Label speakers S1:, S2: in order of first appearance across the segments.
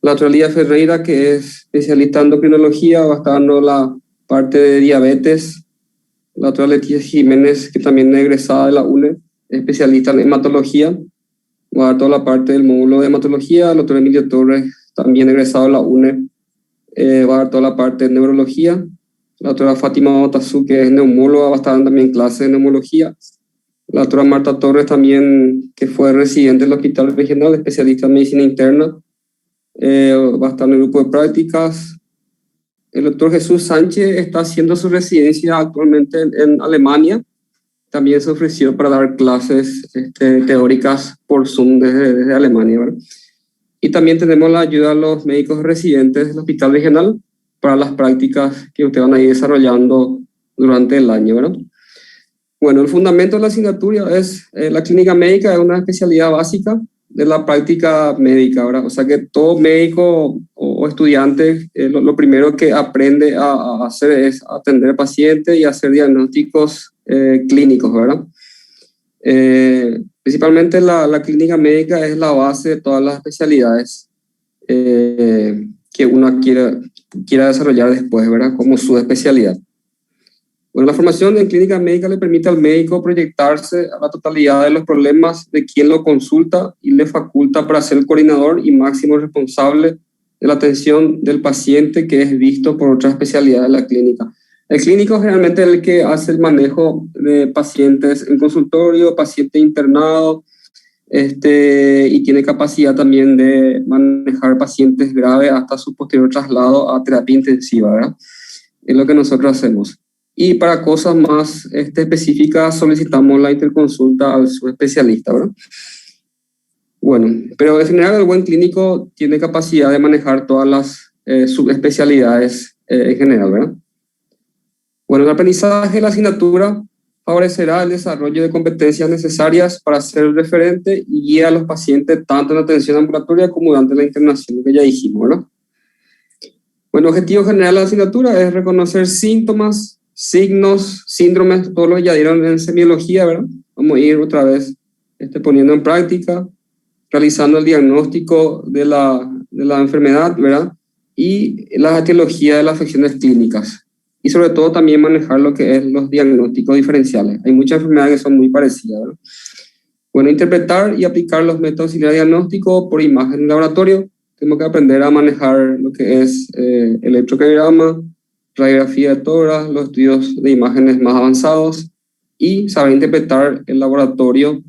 S1: La otra Lía Ferreira, que es especialista en endocrinología, va a estar dando la parte de diabetes. La otra Leticia Jiménez, que también es egresada de la UNE, especialista en hematología, va a dar toda la parte del módulo de hematología. El otro Emilio Torres, también egresado de la UNE, va a dar toda la parte de neurología. La otra Fátima Otazú, que es neumóloga, va a estar dando también clases de neumología. La otra Marta Torres, también, que fue residente del Hospital Regional, especialista en medicina interna, va a estar en el grupo de prácticas. El doctor Jesús Sánchez está haciendo su residencia actualmente en Alemania. También se ofreció para dar clases teóricas por Zoom desde Alemania, ¿verdad? Y también tenemos la ayuda a los médicos residentes del Hospital Regional para las prácticas que ustedes van a ir desarrollando durante el año, ¿verdad? Bueno, el fundamento de la asignatura es la clínica médica, es una especialidad básica de la práctica médica, ¿verdad? O sea que todo médico o estudiante lo primero que aprende a hacer es atender pacientes y hacer diagnósticos clínicos, ¿verdad? Principalmente la clínica médica es la base de todas las especialidades que uno quiera desarrollar después, ¿verdad? Como su especialidad. Bueno, la formación en clínica médica le permite al médico proyectarse a la totalidad de los problemas de quien lo consulta y le faculta para ser el coordinador y máximo responsable de la atención del paciente que es visto por otra especialidad de la clínica. El clínico generalmente es el que hace el manejo de pacientes en consultorio, paciente internado, y tiene capacidad también de manejar pacientes graves hasta su posterior traslado a terapia intensiva, ¿verdad? Es lo que nosotros hacemos. Y para cosas más específicas solicitamos la interconsulta al subespecialista, ¿verdad? Bueno, pero en general el buen clínico tiene capacidad de manejar todas las subespecialidades en general, ¿verdad? Bueno, el aprendizaje de la asignatura favorecerá el desarrollo de competencias necesarias para ser referente y guía a los pacientes tanto en la atención ambulatoria como durante la internación, que ya dijimos, ¿verdad? Bueno, el objetivo general de la asignatura es reconocer síntomas, signos, síndromes, todos los que ya dieron en semiología, ¿verdad? Vamos a ir otra vez poniendo en práctica, realizando el diagnóstico de la enfermedad, ¿verdad? Y la etiología de las afecciones clínicas. Y sobre todo también manejar lo que es los diagnósticos diferenciales. Hay muchas enfermedades que son muy parecidas, ¿verdad? Bueno, interpretar y aplicar los métodos auxiliares de diagnóstico por imagen en laboratorio. Tenemos que aprender a manejar lo que es electrocardiograma, radiografía de tórax, los estudios de imágenes más avanzados y saber interpretar el laboratorio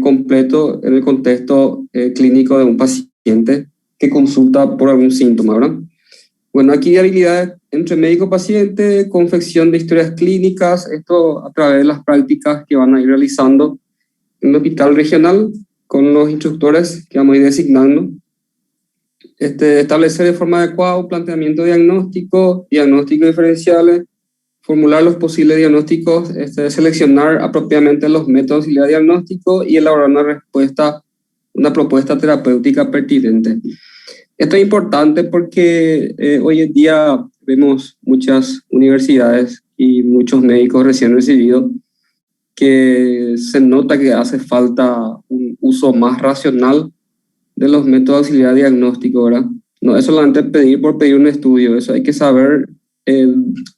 S1: completo en el contexto clínico de un paciente que consulta por algún síntoma, ¿verdad? Bueno, aquí hay habilidades entre médico-paciente, confección de historias clínicas, esto a través de las prácticas que van a ir realizando en el hospital regional con los instructores que vamos a ir designando. Establecer de forma adecuada un planteamiento diagnósticos diferenciales, formular los posibles diagnósticos, seleccionar apropiadamente los métodos de diagnóstico y elaborar una propuesta terapéutica pertinente. Esto es importante porque hoy en día vemos muchas universidades y muchos médicos recién recibidos que se nota que hace falta un uso más racional de los métodos auxiliares de diagnóstico, ¿verdad? No es solamente pedir por pedir un estudio, eso hay que saber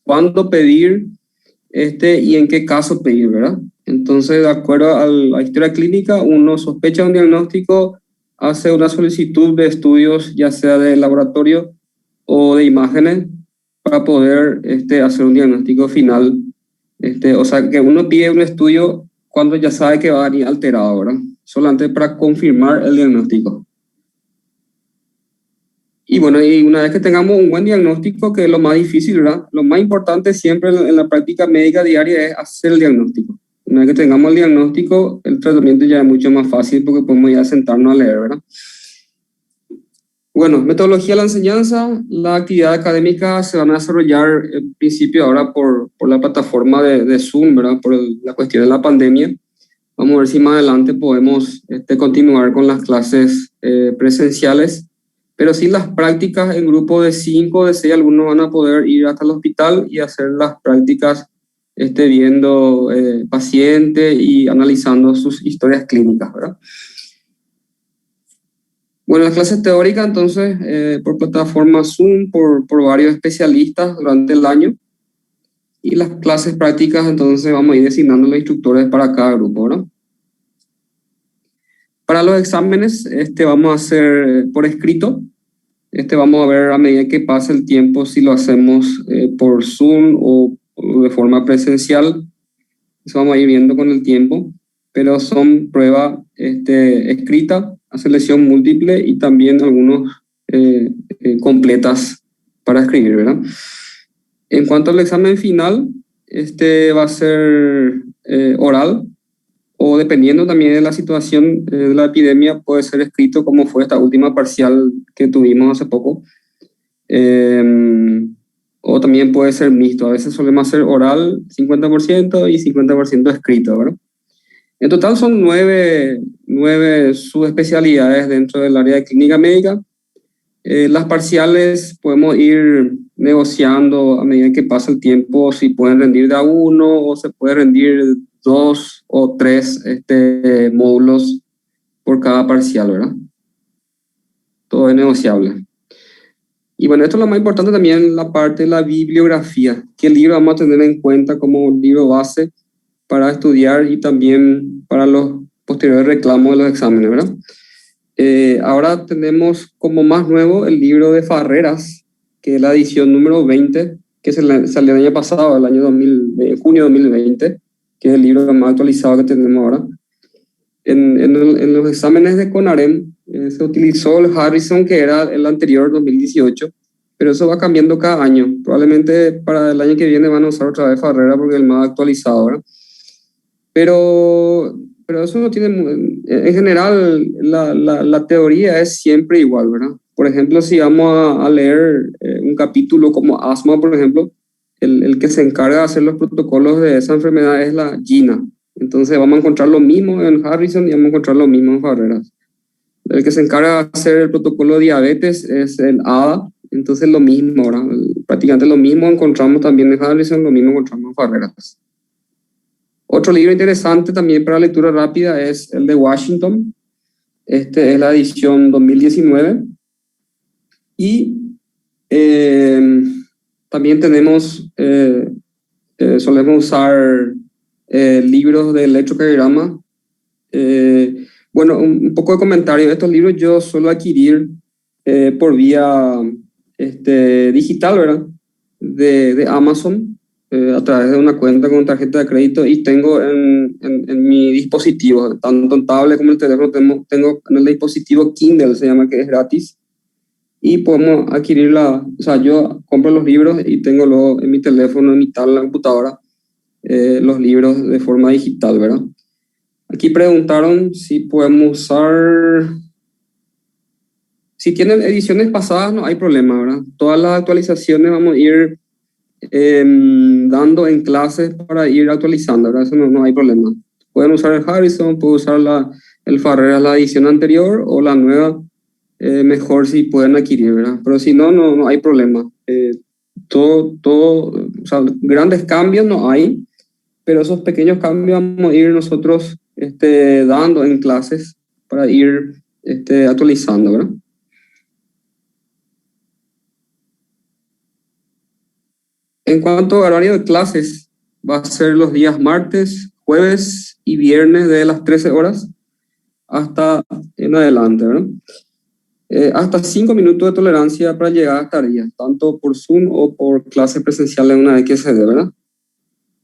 S1: cuándo pedir y en qué caso pedir, ¿verdad? Entonces, de acuerdo a la historia clínica, uno sospecha un diagnóstico, hace una solicitud de estudios, ya sea de laboratorio o de imágenes, para poder hacer un diagnóstico final. O sea, que uno pide un estudio cuando ya sabe que va a venir alterado, ¿verdad? Solamente para confirmar el diagnóstico. Y bueno, y una vez que tengamos un buen diagnóstico, que es lo más difícil, ¿verdad? Lo más importante siempre en la práctica médica diaria es hacer el diagnóstico. Una vez que tengamos el diagnóstico, el tratamiento ya es mucho más fácil porque podemos ya sentarnos a leer, ¿verdad? Bueno, metodología de la enseñanza, la actividad académica se van a desarrollar en principio ahora por la plataforma de Zoom, ¿verdad? Por la cuestión de la pandemia. Vamos a ver si más adelante podemos continuar con las clases presenciales, pero sí las prácticas en grupo de 5 o de 6 alumnos van a poder ir hasta el hospital y hacer las prácticas viendo pacientes y analizando sus historias clínicas, ¿verdad? Bueno, las clases teóricas, entonces, por plataforma Zoom, por varios especialistas durante el año. Y las clases prácticas, entonces, vamos a ir designando los instructores para cada grupo, ¿no? Para los exámenes, vamos a hacer por escrito. Vamos a ver a medida que pasa el tiempo si lo hacemos por Zoom o de forma presencial. Eso vamos a ir viendo con el tiempo, pero son pruebas escrita a selección múltiple y también algunos completas para escribir, ¿verdad? En cuanto al examen final, va a ser oral, o dependiendo también de la situación de la epidemia, puede ser escrito como fue esta última parcial que tuvimos hace poco. O también puede ser mixto. A veces solemos hacer oral 50% y 50% escrito, ¿verdad? En total son nueve subespecialidades dentro del área de clínica médica. Las parciales podemos ir negociando a medida que pasa el tiempo si pueden rendir de a uno o se puede rendir 2 o 3 módulos por cada parcial, ¿verdad? Todo es negociable. Y bueno, esto es lo más importante también, la parte de la bibliografía. ¿Qué libro vamos a tener en cuenta como libro base para estudiar y también para los posteriores reclamos de los exámenes, ¿verdad? Ahora tenemos como más nuevo el libro de Farreras, que es la edición número 20, que salió el año pasado, el año junio de 2020, que es el libro más actualizado que tenemos ahora. En los exámenes de CONAREM se utilizó el Harrison, que era el anterior, 2018, pero eso va cambiando cada año. Probablemente para el año que viene van a usar otra vez Farrera porque es el más actualizado, ¿verdad? Pero eso no tiene... En general, la teoría es siempre igual, ¿verdad? Por ejemplo, si vamos a leer un capítulo como asma, por ejemplo, el que se encarga de hacer los protocolos de esa enfermedad es la GINA. Entonces vamos a encontrar lo mismo en Harrison y vamos a encontrar lo mismo en Farreras. El que se encarga de hacer el protocolo de diabetes es el ADA. Entonces lo mismo, ¿verdad? Prácticamente lo mismo encontramos también en Harrison, lo mismo encontramos en Farreras. Otro libro interesante también para lectura rápida es el de Washington. Es la edición 2019. Y también tenemos, solemos usar libros de electrocardiograma. Bueno, un poco de comentario. Estos libros yo suelo adquirir por vía digital, ¿verdad? De Amazon. A través de una cuenta con tarjeta de crédito y tengo en mi dispositivo, tanto en tablet como en el teléfono, tengo en el dispositivo Kindle, se llama, que es gratis, y podemos adquirirla. O sea, yo compro los libros y tengo luego en mi teléfono, en mi tablet, en la computadora, los libros de forma digital, ¿verdad? Aquí preguntaron si podemos usar... Si tienen ediciones pasadas, no hay problema, ¿verdad? Todas las actualizaciones vamos a ir dando en clases para ir actualizando, ¿verdad? Eso no hay problema. Pueden usar el Harrison, pueden usar el Farreras, la edición anterior o la nueva, mejor si pueden adquirir, ¿verdad? Pero si no hay problema. O sea, grandes cambios no hay, pero esos pequeños cambios vamos a ir nosotros dando en clases para ir actualizando, ¿verdad? En cuanto al horario de clases, va a ser los días martes, jueves y viernes de las 13 horas hasta en adelante, ¿verdad? Hasta 5 minutos de tolerancia para llegar a tareas, tanto por Zoom o por clase presencial en una vez que se dé, ¿verdad?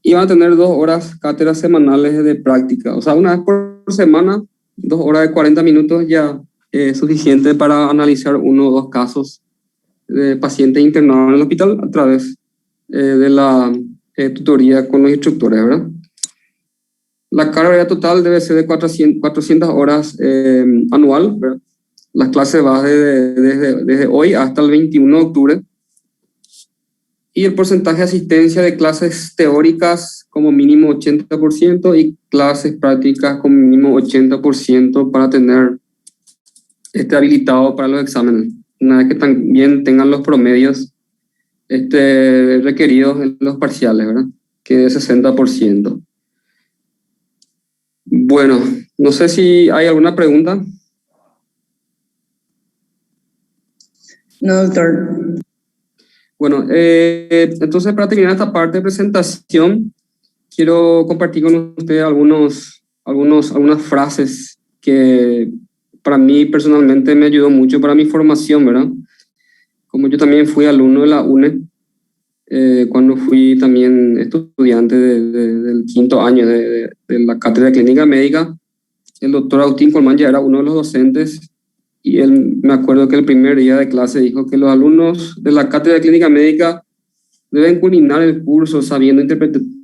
S1: Y van a tener 2 horas cátedras semanales de práctica. O sea, una vez por semana, 2 horas de 40 minutos ya es suficiente para analizar 1 o 2 casos de pacientes internados en el hospital a través de la tutoría con los instructores, ¿verdad? La carga total debe ser de 400 horas anual, ¿verdad? Las clases van desde hoy hasta el 21 de octubre. Y el porcentaje de asistencia de clases teóricas como mínimo 80% y clases prácticas como mínimo 80% para tener habilitado para los exámenes. Una vez que también tengan los promedios requeridos en los parciales, ¿verdad? Que es 60%. Bueno, no sé si hay alguna pregunta.
S2: No, doctor.
S1: Bueno, entonces para terminar esta parte de presentación, quiero compartir con ustedes algunas frases que para mí personalmente me ayudó mucho para mi formación, ¿verdad? Como yo también fui alumno de la UNE, cuando fui también estudiante del quinto año de la Cátedra de Clínica Médica, el doctor Agustín Colmán ya era uno de los docentes y él, me acuerdo que el primer día de clase dijo que los alumnos de la Cátedra de Clínica Médica deben culminar el curso sabiendo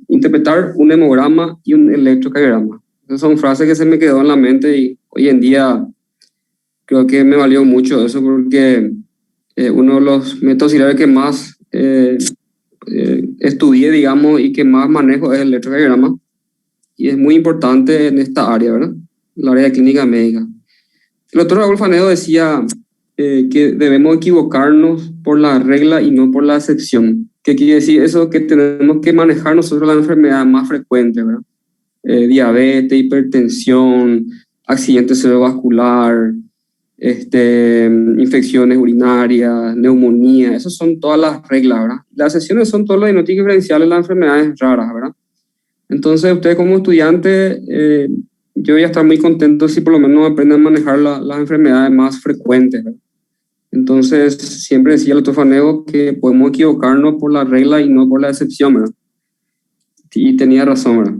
S1: interpretar un hemograma y un electrocardiograma. Esas son frases que se me quedó en la mente y hoy en día creo que me valió mucho eso porque uno de los métodos auxiliares que más estudié, digamos, y que más manejo es el electrocardiograma y es muy importante en esta área, ¿verdad? El área de clínica médica. El doctor Raúl Fanedo decía que debemos equivocarnos por la regla y no por la excepción. ¿Qué quiere decir eso? Que tenemos que manejar nosotros las enfermedades más frecuentes, ¿verdad? Diabetes, hipertensión, accidente cerebrovascular, infecciones urinarias, neumonía, esas son todas las reglas, ¿verdad? Las excepciones son todos los diagnósticos diferenciales de las enfermedades raras, ¿verdad? Entonces, usted como estudiante, yo voy a estar muy contento si por lo menos aprenden a manejar las enfermedades más frecuentes, ¿verdad? Entonces, siempre decía el doctor Fanego que podemos equivocarnos por la regla y no por la excepción, ¿verdad? Y tenía razón, ¿verdad?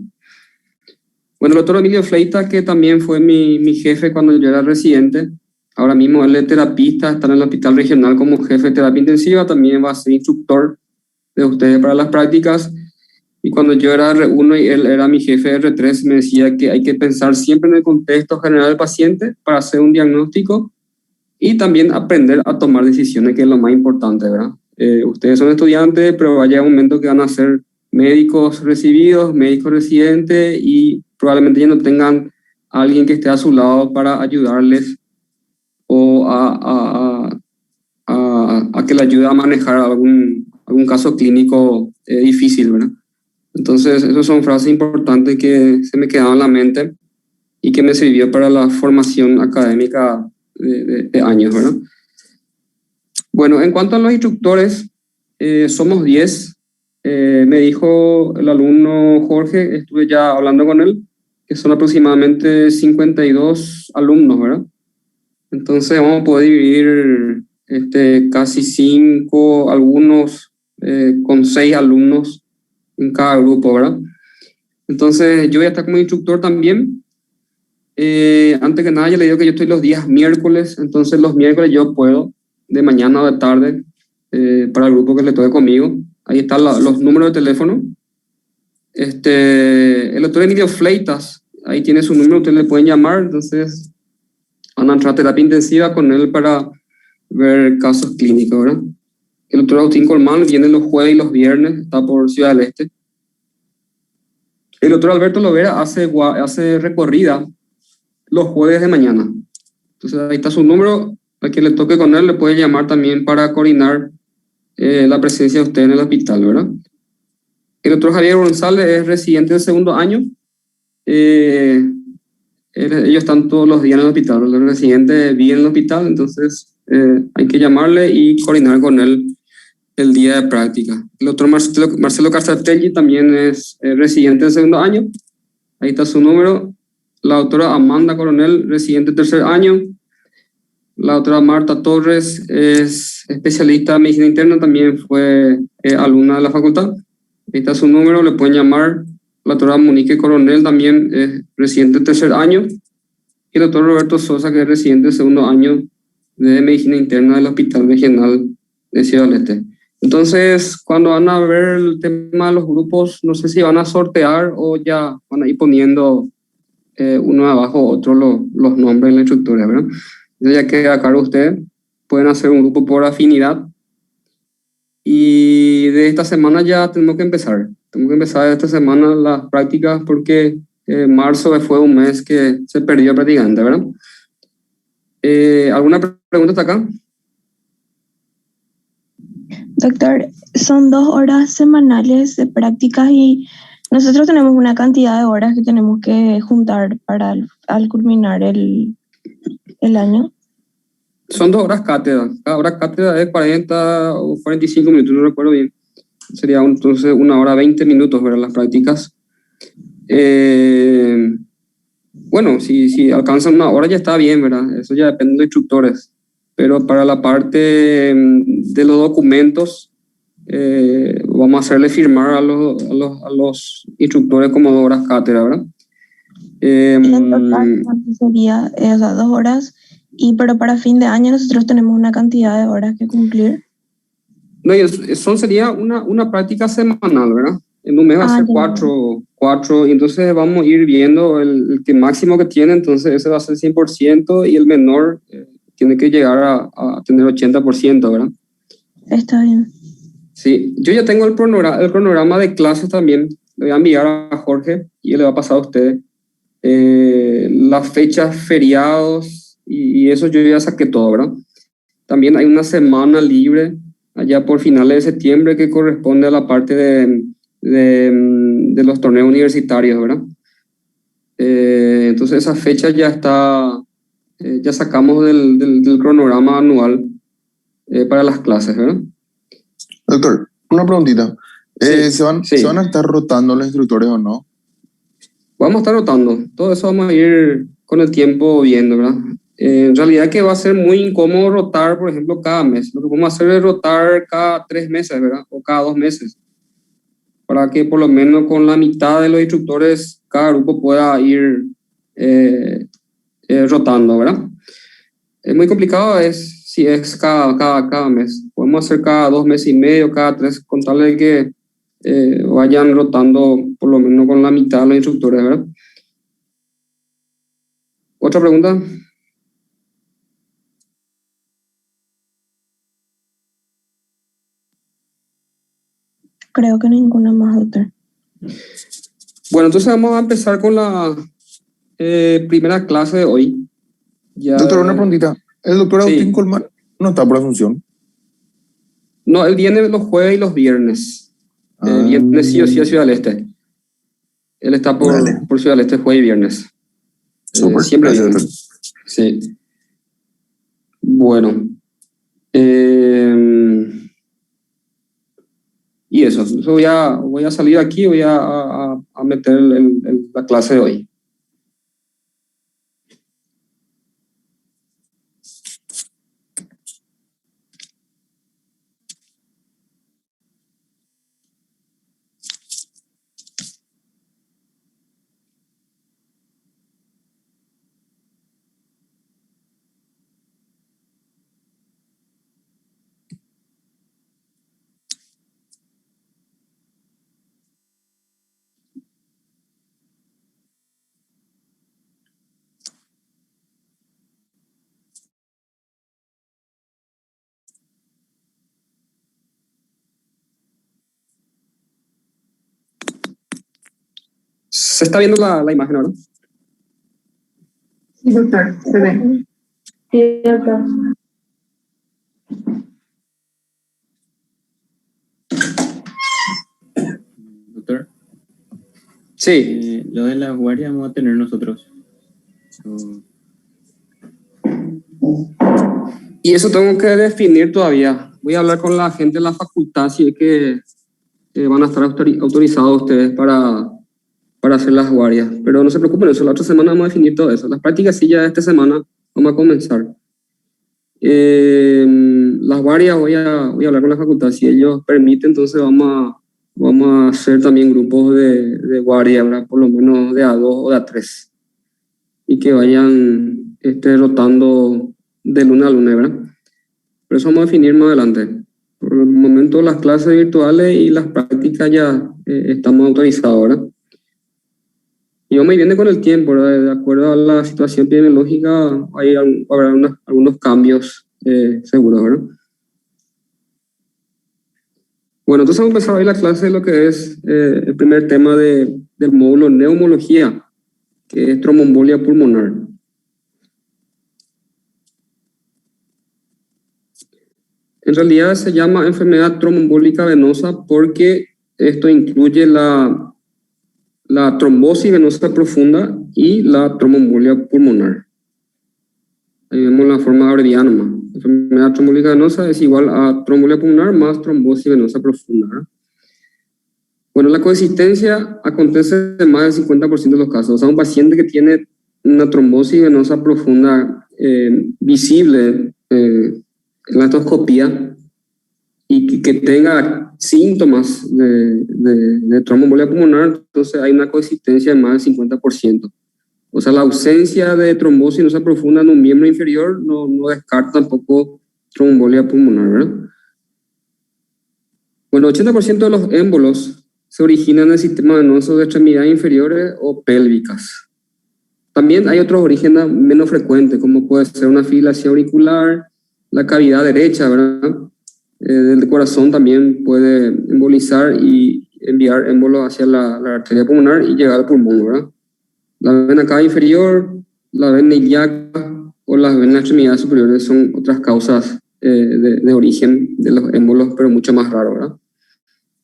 S1: Bueno, el doctor Emilio Fleita, que también fue mi jefe cuando yo era residente, ahora mismo él es terapista, está en el hospital regional como jefe de terapia intensiva, también va a ser instructor de ustedes para las prácticas. Y cuando yo era R1 y él era mi jefe de R3, me decía que hay que pensar siempre en el contexto general del paciente para hacer un diagnóstico y también aprender a tomar decisiones, que es lo más importante, ¿verdad? Ustedes son estudiantes, pero va a llegar un momento que van a ser médicos recibidos, médicos residentes y probablemente ya no tengan a alguien que esté a su lado para ayudarles o a que le ayude a manejar algún caso clínico difícil, ¿verdad? Entonces, esas son frases importantes que se me quedaron en la mente y que me sirvió para la formación académica de años, ¿verdad? Bueno, en cuanto a los instructores, somos 10. Me dijo el alumno Jorge, estuve ya hablando con él, que son aproximadamente 52 alumnos, ¿verdad? Entonces vamos a poder dividir casi 5 alumnos con 6 alumnos en cada grupo, ¿verdad? Entonces yo voy a estar como instructor también. Antes que nada, ya le digo que yo estoy los días miércoles, entonces los miércoles yo puedo, de mañana o de tarde, para el grupo que le toque conmigo. Ahí están los números de teléfono. El doctor Emilio Fleitas, ahí tiene su número, ustedes le pueden llamar, entonces van a entrar a terapia intensiva con él para ver casos clínicos, ¿verdad? El doctor Agustín Colmán viene los jueves y los viernes, está por Ciudad del Este. El doctor Alberto Lovera hace recorrida los jueves de mañana. Entonces ahí está su número, a quien le toque con él le puede llamar también para coordinar la presencia de usted en el hospital, ¿verdad? El doctor Javier González es residente del segundo año. Ellos están todos los días en el hospital, los residentes viven en el hospital, entonces hay que llamarle y coordinar con él el día de práctica. El doctor Marcelo Carzatelli también es residente del segundo año. Ahí está su número. La doctora Amanda Coronel, residente del tercer año. La doctora Marta Torres es especialista en medicina interna, también fue alumna de la facultad. Ahí está su número, le pueden llamar. La doctora Monique Coronel también es residente del tercer año. Y el doctor Roberto Sosa, que es residente del segundo año de medicina interna del Hospital Regional de Ciudad del Este. Entonces, cuando van a ver el tema de los grupos, no sé si van a sortear o ya van a ir poniendo uno abajo, otro los nombres en la estructura, ¿verdad? Entonces ya queda a cargo ustedes. Pueden hacer un grupo por afinidad. Y de esta semana ya tenemos que empezar. Tenemos que empezar esta semana las prácticas porque marzo fue un mes que se perdió prácticamente, ¿verdad? ¿Alguna pregunta hasta acá?
S3: Doctor, son 2 horas semanales de prácticas y nosotros tenemos una cantidad de horas que tenemos que juntar para al culminar el año.
S1: Son 2 horas cátedra. Cada hora cátedra es 40 o 45 minutos, no recuerdo bien. Sería entonces 1 hora 20 minutos, ¿verdad? Las prácticas. Bueno, si alcanzan 1 hora ya está bien, ¿verdad? Eso ya depende de los instructores. Pero para la parte de los documentos, vamos a hacerle firmar a los instructores como 2 horas cátedra, ¿verdad?
S3: Y en total, ¿cuánto sería? O sea, 2 horas. Pero para fin de año nosotros tenemos una cantidad de horas que cumplir.
S1: No, sería una práctica semanal, ¿verdad? En un mes va a ser cuatro, y entonces vamos a ir viendo el que máximo que tiene, entonces ese va a ser 100% y el menor tiene que llegar a tener 80%, ¿verdad?
S3: Está bien.
S1: Sí, yo ya tengo el cronograma de clases también, le voy a enviar a Jorge y le va a pasar a ustedes las fechas, feriados y eso yo ya saqué todo, ¿verdad? También hay una semana libre allá por finales de septiembre que corresponde a la parte de los torneos universitarios, ¿verdad? Entonces esa fecha ya está, ya sacamos del cronograma anual para las clases, ¿verdad?
S2: Doctor, una preguntita.
S1: Sí,
S2: ¿Se van a estar rotando los instructores o no?
S1: Vamos a estar rotando. Todo eso vamos a ir con el tiempo viendo, ¿verdad? En realidad que va a ser muy incómodo rotar, por ejemplo, cada mes. Lo que vamos a hacer es rotar cada 3 meses, ¿verdad? O cada 2 meses. Para que por lo menos con la mitad de los instructores cada grupo pueda ir rotando, ¿verdad? Es muy complicado si es cada mes. Podemos hacer cada 2 meses y medio, cada 3, con tal de que vayan rotando por lo menos con la mitad de los instructores, ¿verdad? ¿Otra pregunta?
S3: Creo que ninguna más, doctor.
S1: Bueno, entonces vamos a empezar con la primera clase de hoy.
S2: Doctor, una preguntita. ¿El doctor Agustín Colmán no está por Asunción?
S1: No, él viene los jueves y los viernes. Viernes sí o sí a Ciudad del Este. Él está por Ciudad del Este jueves y viernes. Siempre viene. Sí. Bueno. Y eso voy a salir aquí, voy a meter la clase de hoy. ¿Se está viendo la imagen ahora?
S4: Sí, doctor, se ve. Sí, doctor.
S5: Doctor.
S1: Sí.
S5: Lo de la guardia vamos a tener nosotros.
S1: Y eso tengo que definir todavía. Voy a hablar con la gente de la facultad si es que van a estar autorizados ustedes para hacer las guardias. Pero no se preocupen, eso la otra semana vamos a definir todo eso. Las prácticas sí ya esta semana vamos a comenzar. Las guardias voy a hablar con la facultad. Si ellos permiten, entonces vamos a hacer también grupos de guardia, ¿verdad? Por lo menos de A2 o de A3. Y que vayan rotando de luna a luna, ¿verdad? Pero eso vamos a definir más adelante. Por el momento las clases virtuales y las prácticas ya estamos autorizados, ¿verdad? Y vamos a ir viendo con el tiempo, ¿verdad? De acuerdo a la situación epidemiológica, habrá algunos cambios seguros, ¿verdad? Bueno, entonces vamos a empezar hoy la clase de lo que es el primer tema del módulo neumología, que es tromboembolia pulmonar. En realidad se llama enfermedad tromboembólica venosa porque esto incluye la trombosis venosa profunda y la tromboembolia pulmonar. Ahí vemos la forma abreviada nomás. Enfermedad trombólica venosa es igual a tromboembolia pulmonar más trombosis venosa profunda, ¿verdad? Bueno, la coexistencia acontece en más del 50% de los casos. O sea, un paciente que tiene una trombosis venosa profunda visible en la endoscopía y que tenga síntomas de tromboembolia pulmonar, entonces hay una coexistencia de más del 50%. O sea, la ausencia de trombosis venosa profunda en un miembro inferior no descarta tampoco tromboembolia pulmonar, ¿verdad? Bueno, 80% de los émbolos se originan en el sistema venoso de extremidades inferiores o pélvicas. También hay otros orígenes menos frecuentes, como puede ser una fibrilación auricular, la cavidad derecha, ¿verdad? Del corazón también puede embolizar y enviar émbolos hacia la arteria pulmonar y llegar al pulmón, ¿verdad? La vena cava inferior, la vena ilíaca o las venas extremidades superiores son otras causas de origen de los émbolos, pero mucho más raro, ¿verdad?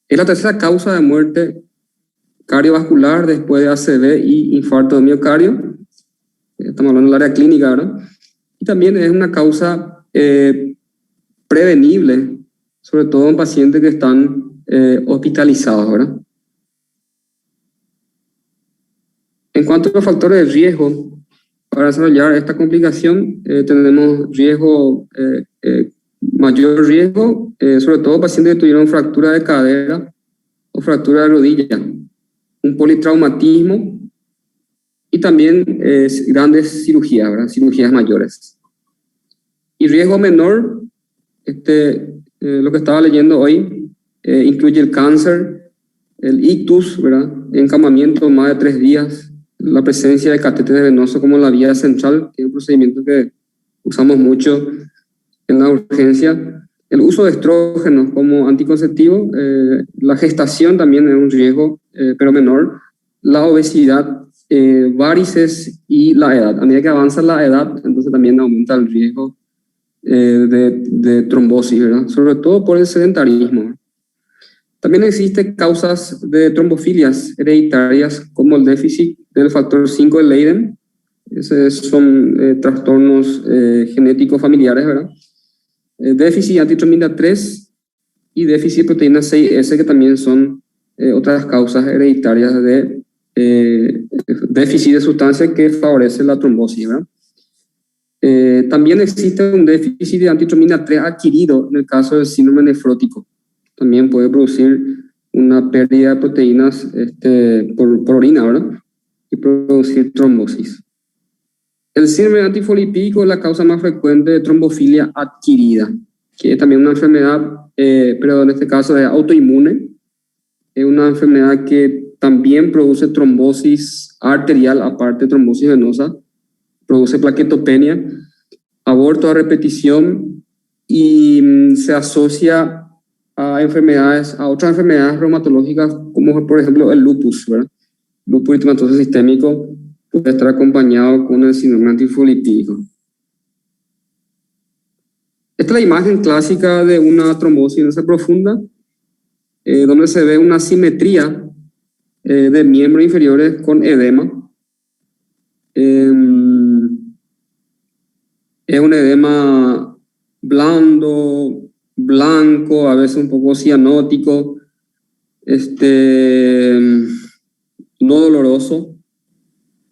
S1: Es la tercera causa de muerte cardiovascular después de ACV y infarto de miocardio. Estamos hablando del área clínica, ¿verdad? Y también es una causa prevenible, sobre todo en pacientes que están hospitalizados, ¿verdad? En cuanto a los factores de riesgo para desarrollar esta complicación, tenemos mayor riesgo, sobre todo pacientes que tuvieron fractura de cadera o fractura de rodilla, un politraumatismo y también grandes cirugías, ¿verdad? Cirugías mayores. Y riesgo menor, lo que estaba leyendo hoy, incluye el cáncer, el ictus, ¿verdad? Encamamiento más de 3 días, la presencia de catéteres venosos como la vía central, que es un procedimiento que usamos mucho en la urgencia, el uso de estrógenos como anticonceptivo, la gestación también es un riesgo, pero menor, la obesidad, varices y la edad. A medida que avanza la edad, entonces también aumenta el riesgo de trombosis, ¿verdad? Sobre todo por el sedentarismo. También existen causas de trombofilias hereditarias como el déficit del factor 5 de Leiden. Esos son trastornos genéticos familiares, ¿verdad? Déficit de antitrombina 3 y déficit de proteína 6S, que también son otras causas hereditarias de déficit de sustancia que favorece la trombosis, ¿verdad? También existe un déficit de antitrombina 3 adquirido en el caso del síndrome nefrótico. También puede producir una pérdida de proteínas por orina, ¿verdad? Y producir trombosis. El síndrome antifosfolipídico es la causa más frecuente de trombofilia adquirida, que es también una enfermedad, pero en este caso es autoinmune. Es una enfermedad que también produce trombosis arterial, aparte de trombosis venosa, produce plaquetopenia, aborto a repetición y se asocia a otras enfermedades reumatológicas, como por ejemplo el lupus, ¿verdad? Lupus eritematoso sistémico puede estar acompañado con el síndrome antifosfolipídico. Esta es la imagen clásica de una trombosis venosa profunda, donde se ve una simetría de miembros inferiores con edema. Es un edema blando, blanco, a veces un poco cianótico, no doloroso,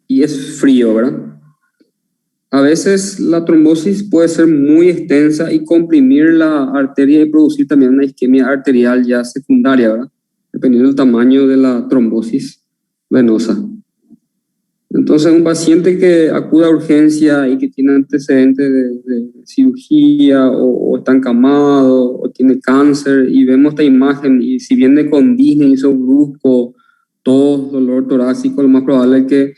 S1: y es frío, ¿verdad? A veces la trombosis puede ser muy extensa y comprimir la arteria y producir también una isquemia arterial ya secundaria, ¿verdad? Dependiendo del tamaño de la trombosis venosa. Entonces, un paciente que acude a urgencia y que tiene antecedentes de cirugía o está encamado o tiene cáncer y vemos esta imagen y si viene con disney, hizo brusco, tos, dolor torácico, lo más probable es que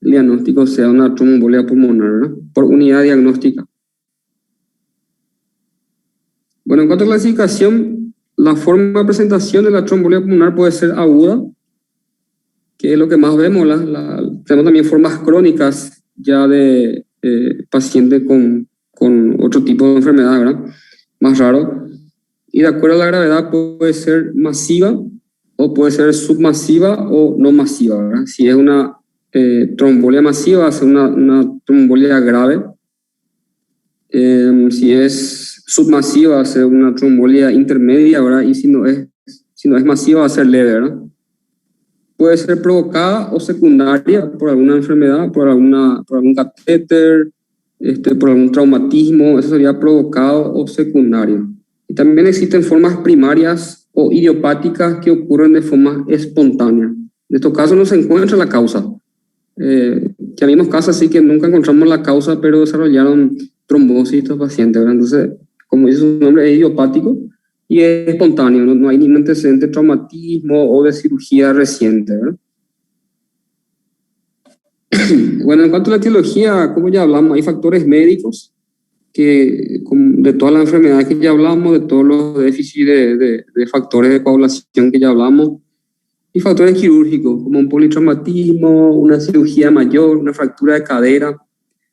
S1: el diagnóstico sea una tromboembolia pulmonar, ¿verdad? Por unidad diagnóstica. Bueno, en cuanto a clasificación, la forma de presentación de la tromboembolia pulmonar puede ser aguda, que es lo que más vemos. Tenemos también formas crónicas ya de pacientes con otro tipo de enfermedad, ¿verdad? Más raro. Y de acuerdo a la gravedad puede ser masiva o puede ser submasiva o no masiva, ¿verdad? Si es una tromboembolia masiva, va a ser una tromboembolia grave. Si es submasiva, va a ser una trombolia intermedia, ¿verdad? Y si no es masiva, va a ser leve, ¿verdad? Puede ser provocada o secundaria por alguna enfermedad, por algún catéter, por algún traumatismo. Eso sería provocado o secundario. Y también existen formas primarias o idiopáticas que ocurren de forma espontánea. En estos casos no se encuentra la causa. Ya vimos casos así que nunca encontramos la causa, pero desarrollaron trombosis estos pacientes, ¿verdad? Entonces, como dice su nombre, es idiopático y es espontáneo, no hay ningún antecedente de traumatismo o de cirugía reciente, ¿verdad? Bueno, en cuanto a la etiología, como ya hablamos, hay factores médicos de todas las enfermedades que ya hablamos, de todos los déficits de factores de coagulación que ya hablamos, y factores quirúrgicos, como un politraumatismo, una cirugía mayor, una fractura de cadera.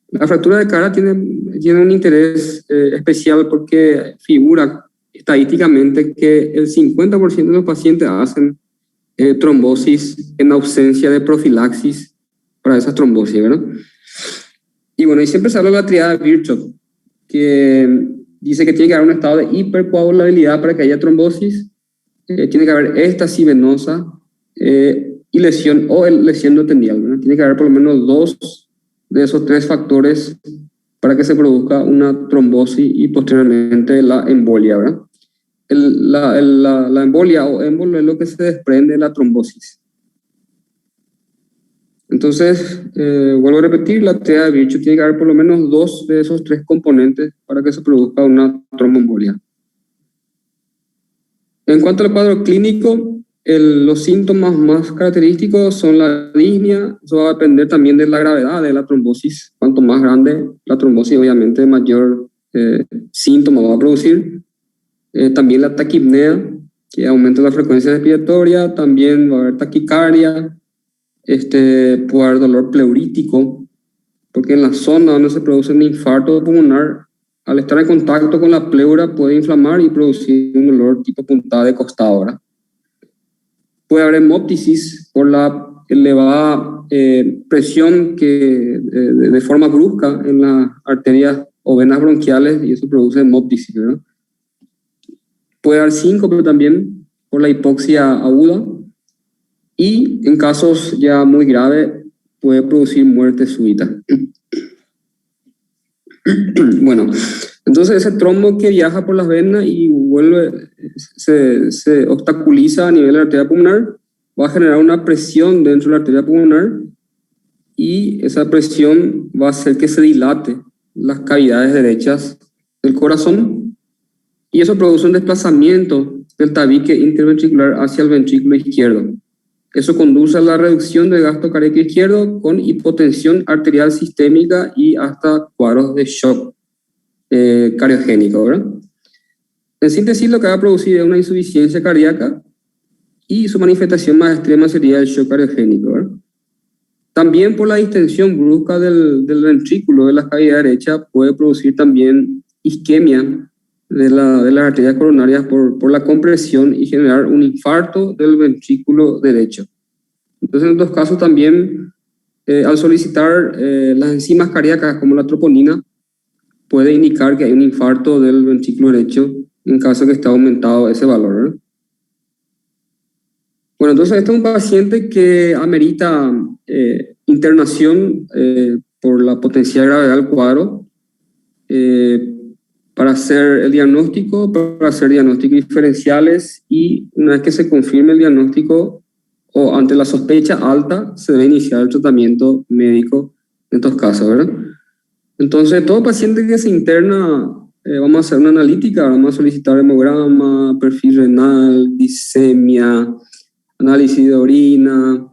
S1: La fractura de cadera tiene un interés especial porque figura estadísticamente que el 50% de los pacientes hacen trombosis en ausencia de profilaxis para esas trombosis, ¿verdad? Y bueno, y siempre se habla de la triada de Virchow, que dice que tiene que haber un estado de hipercoagulabilidad para que haya trombosis, tiene que haber éstasis venosa y lesión endotelial, ¿verdad? Tiene que haber por lo menos 2 de esos 3 factores para que se produzca una trombosis y posteriormente la embolia, ¿verdad? La embolia o émbolo es lo que se desprende de la trombosis. Entonces, vuelvo a repetir, la triada de Virchow tiene que haber por lo menos 2 de esos 3 componentes para que se produzca una tromboembolia. En cuanto al cuadro clínico, los síntomas más característicos son la disnea. Eso va a depender también de la gravedad de la trombosis. Cuanto más grande la trombosis, obviamente mayor síntoma va a producir. También la taquipnea, que aumenta la frecuencia respiratoria. También va a haber taquicardia. Puede haber dolor pleurítico, porque en la zona donde se produce un infarto pulmonar, al estar en contacto con la pleura puede inflamar y producir un dolor tipo puntada de costado, ¿verdad? Puede haber hemóptisis por la elevada presión de forma brusca en las arterias o venas bronquiales, y eso produce hemóptisis, ¿verdad? Puede haber síncope también por la hipoxia aguda, y en casos ya muy graves puede producir muerte súbita. Bueno, entonces ese trombo que viaja por las venas y se obstaculiza a nivel de la arteria pulmonar, va a generar una presión dentro de la arteria pulmonar, y esa presión va a hacer que se dilate las cavidades derechas del corazón, y eso produce un desplazamiento del tabique interventricular hacia el ventrículo izquierdo. Eso conduce a la reducción del gasto cardíaco izquierdo con hipotensión arterial sistémica y hasta cuadros de shock cardiogénico, ¿verdad? En síntesis, lo que va a producir es una insuficiencia cardíaca, y su manifestación más extrema sería el shock cardiogénico, ¿verdad? También por la distensión brusca del ventrículo de la cavidad derecha puede producir también isquemia de las arterias coronarias por la compresión y generar un infarto del ventrículo derecho. Entonces, en estos casos también, al solicitar las enzimas cardíacas como la troponina, puede indicar que hay un infarto del ventrículo derecho en caso de que esté aumentado ese valor, ¿verdad? Bueno, entonces este es un paciente que amerita internación por la potencial gravedad del cuadro, para hacer el diagnóstico, para hacer diagnósticos diferenciales, y una vez que se confirme el diagnóstico o ante la sospecha alta, se debe iniciar el tratamiento médico en estos casos, ¿verdad? Entonces, todo paciente que se interna, vamos a hacer una analítica, vamos a solicitar hemograma, perfil renal, glicemia, análisis de orina.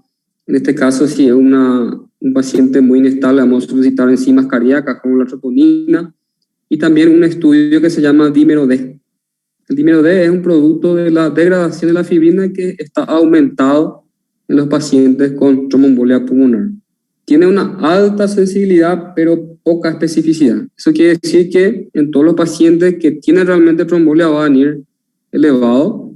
S1: En este caso, si es un paciente muy inestable, vamos a solicitar enzimas cardíacas como la troponina, y también un estudio que se llama dímero D. El dímero D es un producto de la degradación de la fibrina que está aumentado en los pacientes con tromboembolia pulmonar. Tiene una alta sensibilidad, pero poca especificidad. Eso quiere decir que en todos los pacientes que tienen realmente tromboembolia va a venir elevado,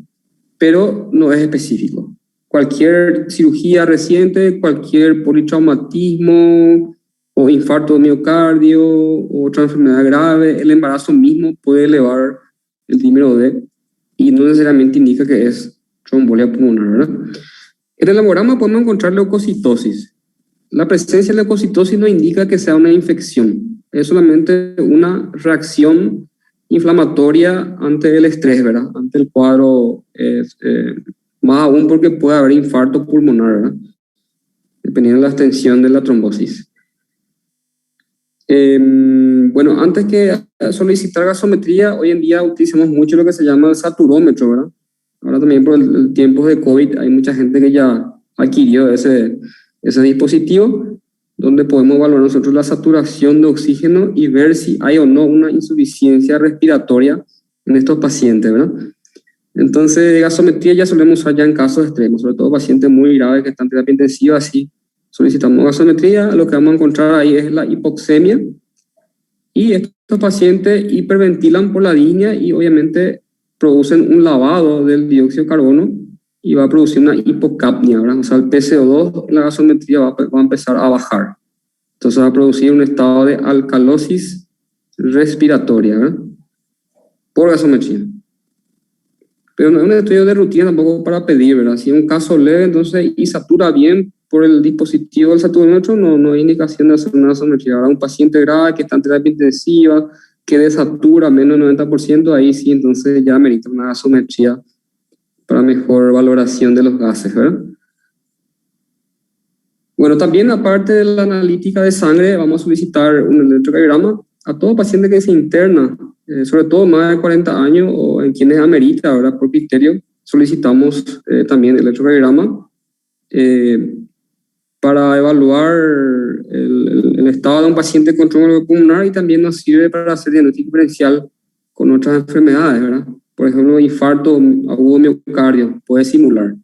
S1: pero no es específico. Cualquier cirugía reciente, cualquier politraumatismo o infarto de miocardio, o otra enfermedad grave, el embarazo mismo puede elevar el dímero D y no necesariamente indica que es tromboembolia pulmonar, ¿verdad? En el hemograma podemos encontrar leucocitosis. La presencia de leucocitosis no indica que sea una infección, es solamente una reacción inflamatoria ante el estrés, ¿verdad? Ante el cuadro, más aún porque puede haber infarto pulmonar, ¿verdad? Dependiendo de la extensión de la trombosis. Bueno, antes que solicitar gasometría, hoy en día utilizamos mucho lo que se llama el saturómetro, ¿verdad? Ahora también por el tiempo de COVID hay mucha gente que ya adquirió ese dispositivo donde podemos valorar nosotros la saturación de oxígeno y ver si hay o no una insuficiencia respiratoria en estos pacientes, ¿verdad? Entonces, gasometría ya solemos usar ya en casos extremos, sobre todo pacientes muy graves que están en terapia intensiva, así solicitamos gasometría. Lo que vamos a encontrar ahí es la hipoxemia y estos pacientes hiperventilan por la disnea y obviamente producen un lavado del dióxido de carbono y va a producir una hipocapnia, ¿verdad? O sea, el PCO2 en la gasometría va a empezar a bajar. Entonces va a producir un estado de alcalosis respiratoria, ¿verdad? Por gasometría. Pero no es un estudio de rutina tampoco para pedir, ¿verdad? Si es un caso leve, entonces, y satura bien por el dispositivo del saturómetro, no hay indicación de hacer una gasometría. Ahora, un paciente grave que está en terapia intensiva, que desatura menos del 90%, ahí sí, entonces ya merita una gasometría para mejor valoración de los gases, ¿verdad? Bueno, también aparte de la analítica de sangre, vamos a solicitar un electrocardiograma a todo paciente que se interna, sobre todo más de 40 años o en quienes amerita, ¿verdad? Por criterio, solicitamos también el electrocardiograma para evaluar el estado de un paciente con tromboembolia pulmonar y también nos sirve para hacer diagnóstico diferencial con otras enfermedades, ¿verdad? Por ejemplo, infarto agudo miocardio puede simular.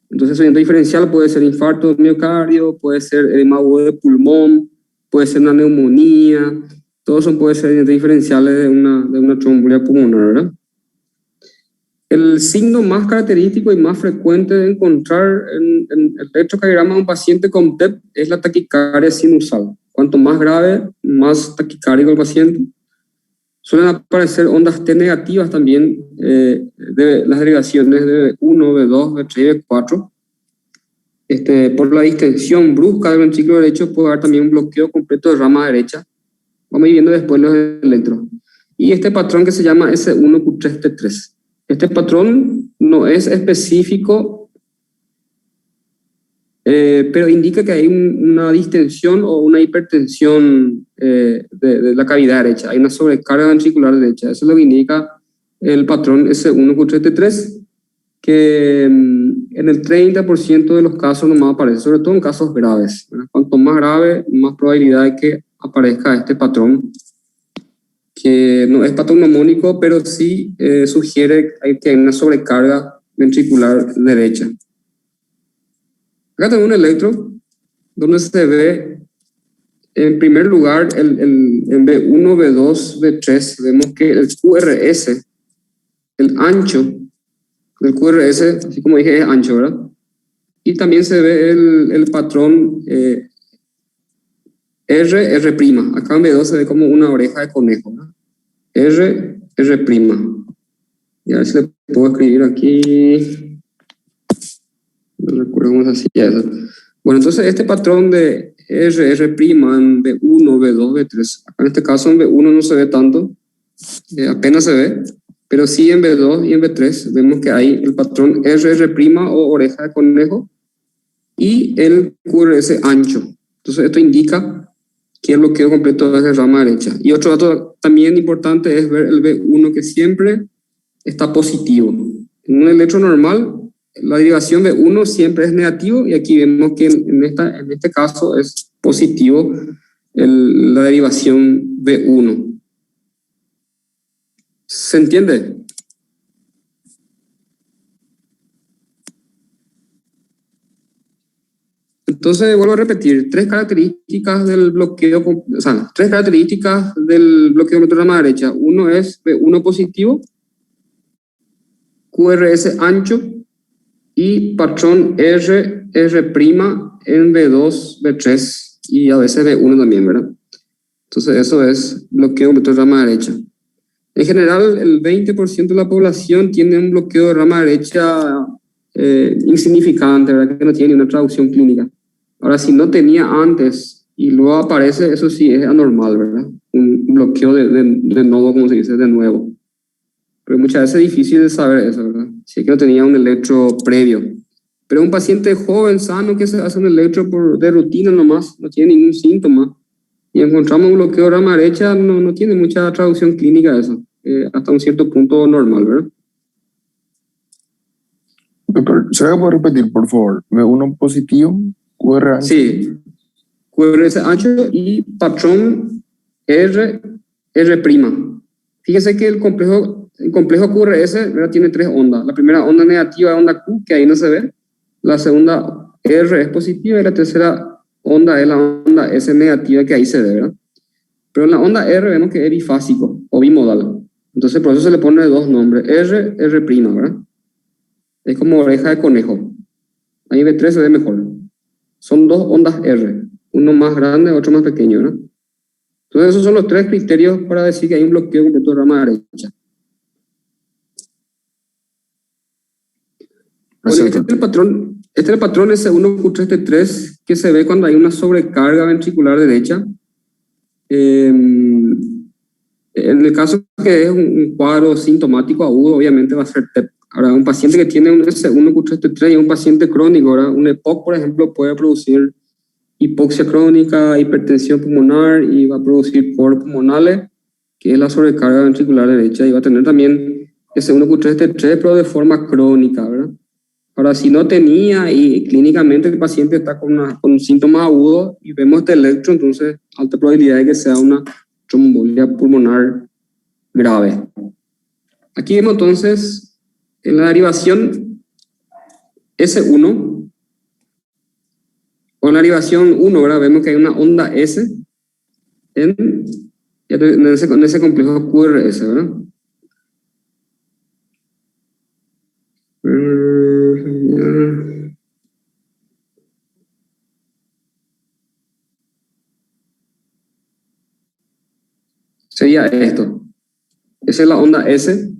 S1: Entonces, el diagnóstico diferencial puede ser infarto de miocardio, puede ser edema agudo de pulmón, puede ser una neumonía, todos son pueden ser diferenciales de una tromboembolia pulmonar, ¿verdad? El signo más característico y más frecuente de encontrar en el electrocardiograma de un paciente con TEP es la taquicardia sinusal. Cuanto más grave, más taquicárdico el paciente. Suelen aparecer ondas T negativas también de las derivaciones de B1, B2, B3 y B4. Por la distensión brusca del ventrículo derecho puede haber también un bloqueo completo de rama derecha. Vamos a ir viendo después los electros. Y este patrón que se llama S1Q3T3. Este patrón no es específico, pero indica que hay una distensión o una hipertensión de la cavidad derecha. Hay una sobrecarga ventricular derecha. Eso es lo que indica el patrón S1Q3T3, que en el 30% de los casos nomás aparece, sobre todo en casos graves, ¿verdad? Cuanto más grave, más probabilidad de que aparezca este patrón, que no es patrón mnemónico, pero sí sugiere que hay una sobrecarga ventricular derecha. Acá tengo un electro donde se ve, en primer lugar, en B1, B2, B3, vemos que el QRS, el ancho del QRS, así como dije, es ancho, ¿verdad? Y también se ve el patrón R'. Acá en B2 se ve como una oreja de conejo, ¿no? R'. Y a ver si le puedo escribir aquí. No recuerdo cómo se hacía eso. Bueno, entonces este patrón de R', en B1, B2, B3. Acá en este caso en B1 no se ve tanto, apenas se ve, pero sí en B2 y en B3 vemos que hay el patrón R' o oreja de conejo y el QRS ancho. Entonces esto indica que el bloqueo completo es de rama derecha. Y otro dato también importante es ver el B1 que siempre está positivo. En un electro normal, la derivación B1 siempre es negativo y aquí vemos que en este caso es positivo la derivación B1. ¿Se entiende? Entonces, vuelvo a repetir, tres características del bloqueo de rama derecha. Uno es B1 positivo, QRS ancho y patrón R' en B2, B3 y a veces B1 también, ¿verdad? Entonces eso es bloqueo completo de rama derecha. En general, el 20% de la población tiene un bloqueo de rama derecha insignificante, ¿verdad? Que no tiene una traducción clínica. Ahora, si no tenía antes y luego aparece, eso sí es anormal, ¿verdad? Un bloqueo de nodo, como se dice, de nuevo. Pero muchas veces es difícil de saber eso, ¿verdad? Si es que no tenía un electro previo. Pero un paciente joven, sano, que se hace un electro de rutina nomás, no tiene ningún síntoma, y encontramos un bloqueo de rama derecha, no tiene mucha traducción clínica eso. Hasta un cierto punto normal, ¿verdad?
S2: Doctor, ¿se puede repetir, por favor? B1 positivo, QR ancho.
S1: Sí, QRS ancho y patrón R'. Fíjense que el complejo QRS, ¿verdad? Tiene 3 ondas. La primera onda negativa es onda Q, que ahí no se ve. La segunda R es positiva y la tercera onda es la onda S negativa, que ahí se ve, ¿verdad? Pero en la onda R vemos que es bifásico o bimodal. Entonces por eso se le pone 2 nombres, R', ¿verdad? Es como oreja de conejo. Ahí B3 se ve mejor. Son 2 ondas R, uno más grande, otro más pequeño, ¿verdad? Entonces esos son los 3 criterios para decir que hay un bloqueo completo de rama derecha. Bueno, este es el patrón S1Q3T3 que se ve cuando hay una sobrecarga ventricular derecha. En el caso que es un cuadro sintomático agudo, obviamente va a ser TEP. Ahora, un paciente que tiene un S1Q3T3 y un paciente crónico, ¿verdad? Un EPOC, por ejemplo, puede producir hipoxia crónica, hipertensión pulmonar y va a producir coros pulmonales, que es la sobrecarga ventricular derecha, y va a tener también S1Q3T3, pero de forma crónica, ¿verdad? Ahora, si no tenía y clínicamente el paciente está con síntomas agudos y vemos este electro, entonces alta probabilidad de que sea una tromboembolia pulmonar grave. Aquí vemos entonces en la derivación S1, o en la derivación 1, ¿verdad? Vemos que hay una onda S en ese complejo QRS, ¿verdad? Sería esto. Esa es la onda S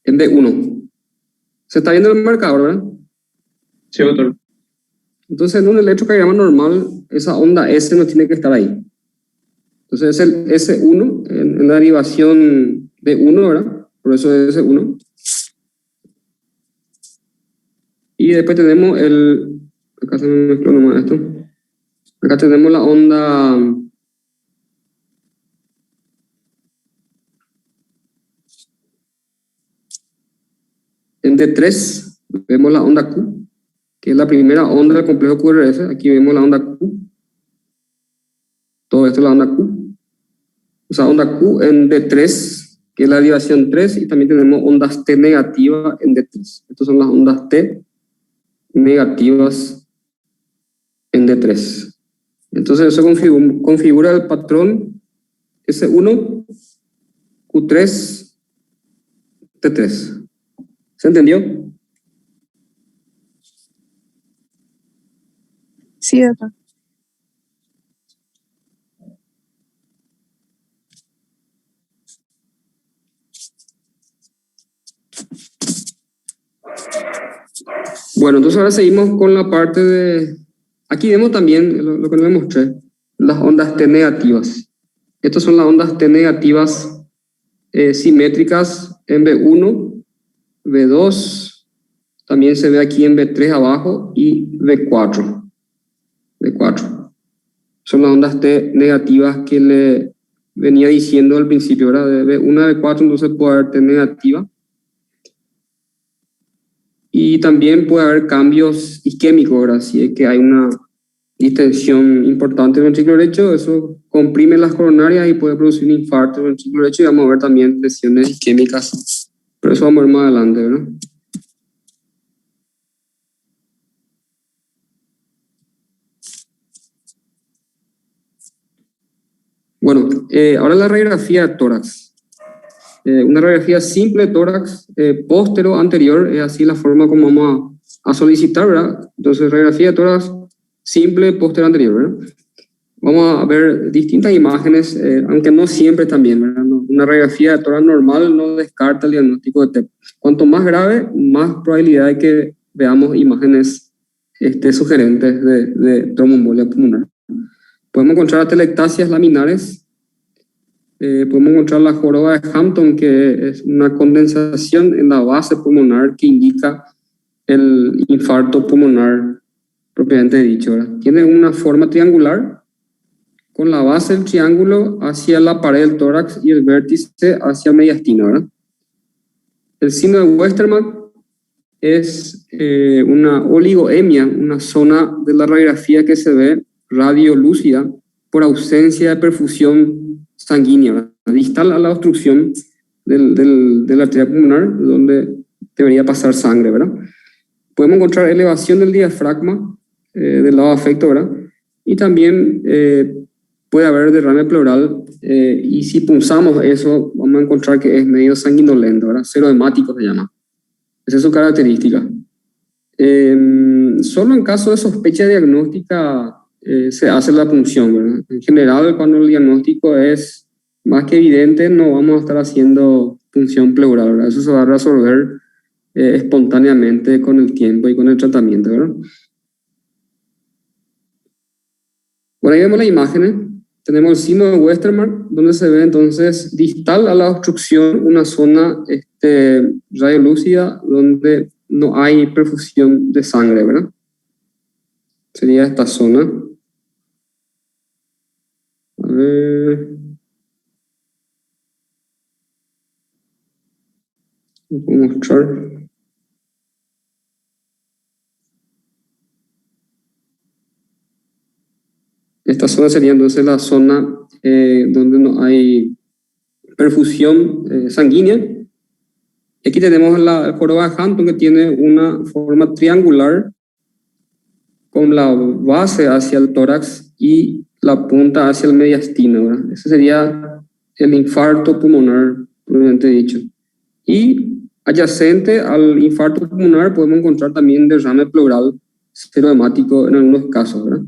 S1: en B1. Se está viendo el marcador, ¿verdad?
S5: Sí, doctor.
S1: Entonces, en un electrocardiograma normal, esa onda S no tiene que estar ahí. Entonces, es el S1 en la derivación B1, ¿verdad? Por eso es S1. Y después tenemos acá se me mezcló nomás esto. Acá tenemos la onda en D3, vemos la onda Q, que es la primera onda del complejo QRS. Aquí vemos la onda Q. Todo esto es la onda Q. O sea, onda Q en D3, que es la derivación 3, y también tenemos ondas T negativas en D3. Estas son las ondas T negativas en D3. Entonces eso configura el patrón S1, Q3, T3. ¿Se entendió?
S3: Sí, doctor.
S1: Bueno, entonces ahora seguimos con la parte de... Aquí vemos también lo que les mostré, las ondas T negativas. Estas son las ondas T negativas simétricas en B1, B2, también se ve aquí en B3 abajo, y B4. Son las ondas T negativas que le venía diciendo al principio, ¿verdad? De B1 a B4, entonces puede haber T negativa. Y también puede haber cambios isquémicos, ¿verdad? Si es que hay una distensión importante del ventrículo derecho, eso comprime las coronarias y puede producir un infarto del ventrículo derecho, y vamos a ver también lesiones isquémicas. Pero eso vamos a ver más adelante, ¿verdad? Bueno, ahora la radiografía de tórax. Una radiografía simple de tórax, póstero anterior, es así la forma como vamos a solicitar, ¿verdad? Entonces, radiografía de tórax simple, póstero anterior, ¿verdad? vamos a ver distintas imágenes, aunque no siempre también, ¿verdad? Una radiografía de tórax normal no descarta el diagnóstico de TEP. Cuanto más grave, más probabilidad de que veamos imágenes sugerentes de tromboembolia pulmonar. Podemos encontrar atelectasias laminares, podemos encontrar la joroba de Hampton, que es una condensación en la base pulmonar que indica el infarto pulmonar propiamente dicho, ¿verdad? Tiene una forma triangular, con la base del triángulo hacia la pared del tórax y el vértice hacia el mediastino, ¿verdad? El signo de Westermann es una oligoemia, una zona de la radiografía que se ve radiolúcida por ausencia de perfusión sanguínea, ¿verdad? Distal a la obstrucción de la arteria pulmonar, donde debería pasar sangre, ¿verdad? Podemos encontrar elevación del diafragma del lado afecto, ¿verdad? Y también puede haber derrame pleural, y si punzamos eso, vamos a encontrar que es medio sanguinolento, ¿verdad? Serohemático se llama. Esa es su característica. Solo en caso de sospecha diagnóstica se hace la punción, ¿verdad? En general, cuando el diagnóstico es más que evidente, no vamos a estar haciendo punción pleural, ¿verdad? Eso se va a resolver espontáneamente con el tiempo y con el tratamiento, ¿verdad? Por ahí vemos las imágenes. Tenemos el signo de Westermann, donde se ve entonces distal a la obstrucción una zona radiolúcida donde no hay perfusión de sangre, ¿verdad? Sería esta zona. A ver. Voy a mostrar. Esta zona sería entonces la zona donde no hay perfusión sanguínea. Aquí tenemos la joroba de Hampton, que tiene una forma triangular con la base hacia el tórax y la punta hacia el mediastino, ¿verdad? Ese sería el infarto pulmonar, propiamente dicho. Y adyacente al infarto pulmonar podemos encontrar también derrame pleural serohemático en algunos casos, ¿verdad?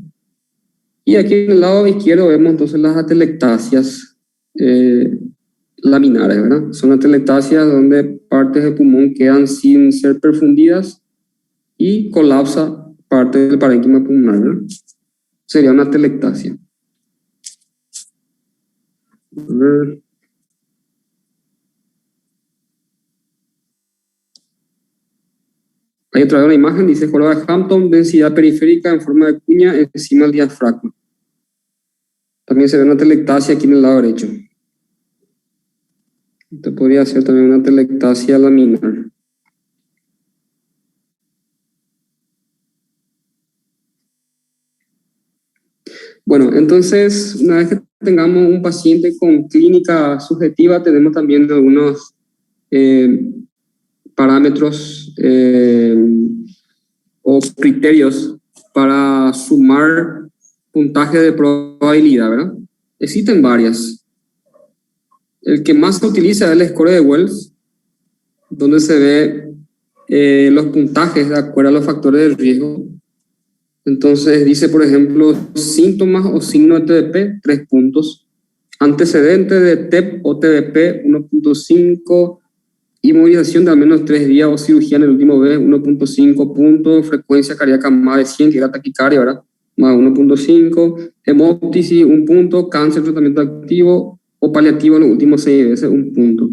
S1: Y aquí en el lado izquierdo vemos entonces las atelectasias laminares, ¿verdad? Son atelectasias donde partes del pulmón quedan sin ser perfundidas y colapsa parte del parénquima pulmonar, ¿verdad? Sería una atelectasia. A ver. Hay otra vez una imagen, dice joroba de Hampton, densidad periférica en forma de cuña encima del diafragma. También se ve una atelectasia aquí en el lado derecho. Esto podría ser también una atelectasia laminar. Bueno, entonces, una vez que tengamos un paciente con clínica subjetiva, tenemos también algunos parámetros o criterios para sumar puntaje de probabilidad, ¿verdad? Existen varias. El que más se utiliza es el score de Wells, donde se ve los puntajes de acuerdo a los factores de riesgo. Entonces dice, por ejemplo, síntomas o signo de TBP, 3 puntos. Antecedente de TEP o TBP, 1.5. Inmovilización de al menos 3 días o cirugía en el último mes, 1.5 puntos. Frecuencia cardíaca más de 100, que era taquicardia, ¿verdad? Más 1.5. Hemóptisis, 1 punto. Cáncer, tratamiento activo o paliativo en los últimos 6 meses, 1 punto.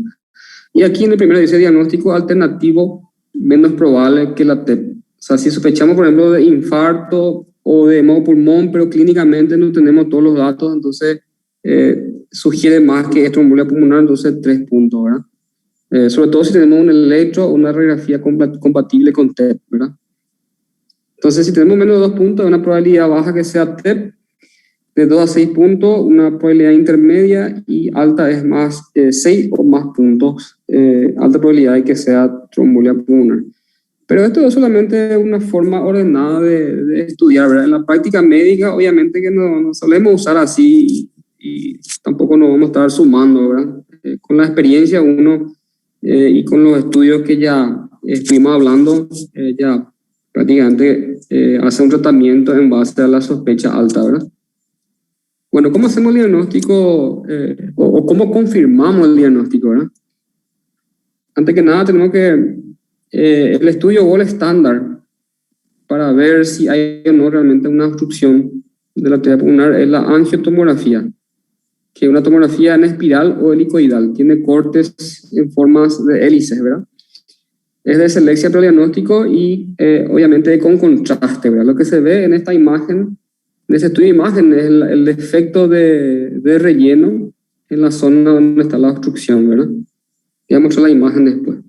S1: Y aquí en el primero dice diagnóstico alternativo menos probable que la TEP. O sea, si sospechamos, por ejemplo, de infarto o de hemopulmón, pero clínicamente no tenemos todos los datos, entonces sugiere más que es tromboembolia pulmonar, entonces 3 puntos, ¿verdad? Sobre todo si tenemos un electro o una radiografía compatible con TEP, ¿verdad? Entonces, si tenemos menos de 2 puntos, una probabilidad baja que sea TEP, de 2 a 6 puntos, una probabilidad intermedia, y alta es más 6 o más puntos, alta probabilidad de que sea tromboembolia pulmonar. Pero esto es solamente una forma ordenada de estudiar, ¿verdad? En la práctica médica, obviamente que no solemos usar así y tampoco nos vamos a estar sumando, ¿verdad? Con la experiencia uno y con los estudios que ya estuvimos hablando, ya prácticamente hace un tratamiento en base a la sospecha alta, ¿verdad? Bueno, ¿cómo hacemos el diagnóstico o cómo confirmamos el diagnóstico, ¿verdad? Antes que nada tenemos que el estudio gold estándar para ver si hay o no realmente una obstrucción de la arteria pulmonar es la angiotomografía, que es una tomografía en espiral o helicoidal, tiene cortes en formas de hélices, ¿verdad? Es de selección para diagnóstico y obviamente con contraste, ¿verdad? Lo que se ve en esta imagen, en ese estudio de imagen, es el defecto de relleno en la zona donde está la obstrucción, ¿verdad? Voy a mostrar la imagen después.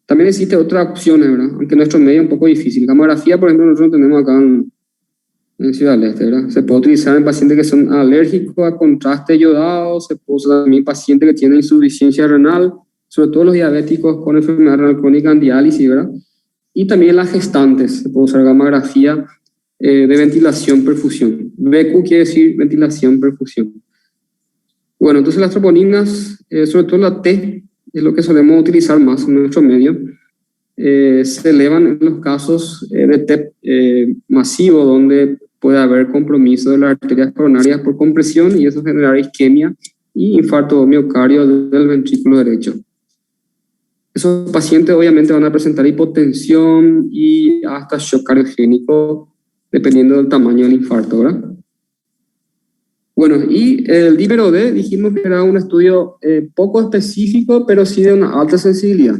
S1: También existe otras opciones, ¿verdad? Aunque en nuestro medio es un poco difícil. Camografía, por ejemplo, nosotros tenemos acá en Ciudad del Este, ¿verdad? Se puede utilizar en pacientes que son alérgicos a contraste iodado, se puede usar también en pacientes que tienen insuficiencia renal, sobre todo los diabéticos con enfermedad renal crónica en diálisis, ¿verdad? Y también las gestantes, se puede usar gamografía de ventilación-perfusión. VQ quiere decir ventilación-perfusión. Bueno, entonces las troponinas, sobre todo la T, es lo que solemos utilizar más en nuestro medio, se elevan en los casos de TEP masivo, donde puede haber compromiso de las arterias coronarias por compresión y eso genera isquemia y infarto de miocardio del ventrículo derecho. Esos pacientes obviamente van a presentar hipotensión y hasta shock cardiogénico, dependiendo del tamaño del infarto, ¿verdad? Bueno, y el dímero D dijimos que era un estudio poco específico, pero sí de una alta sensibilidad.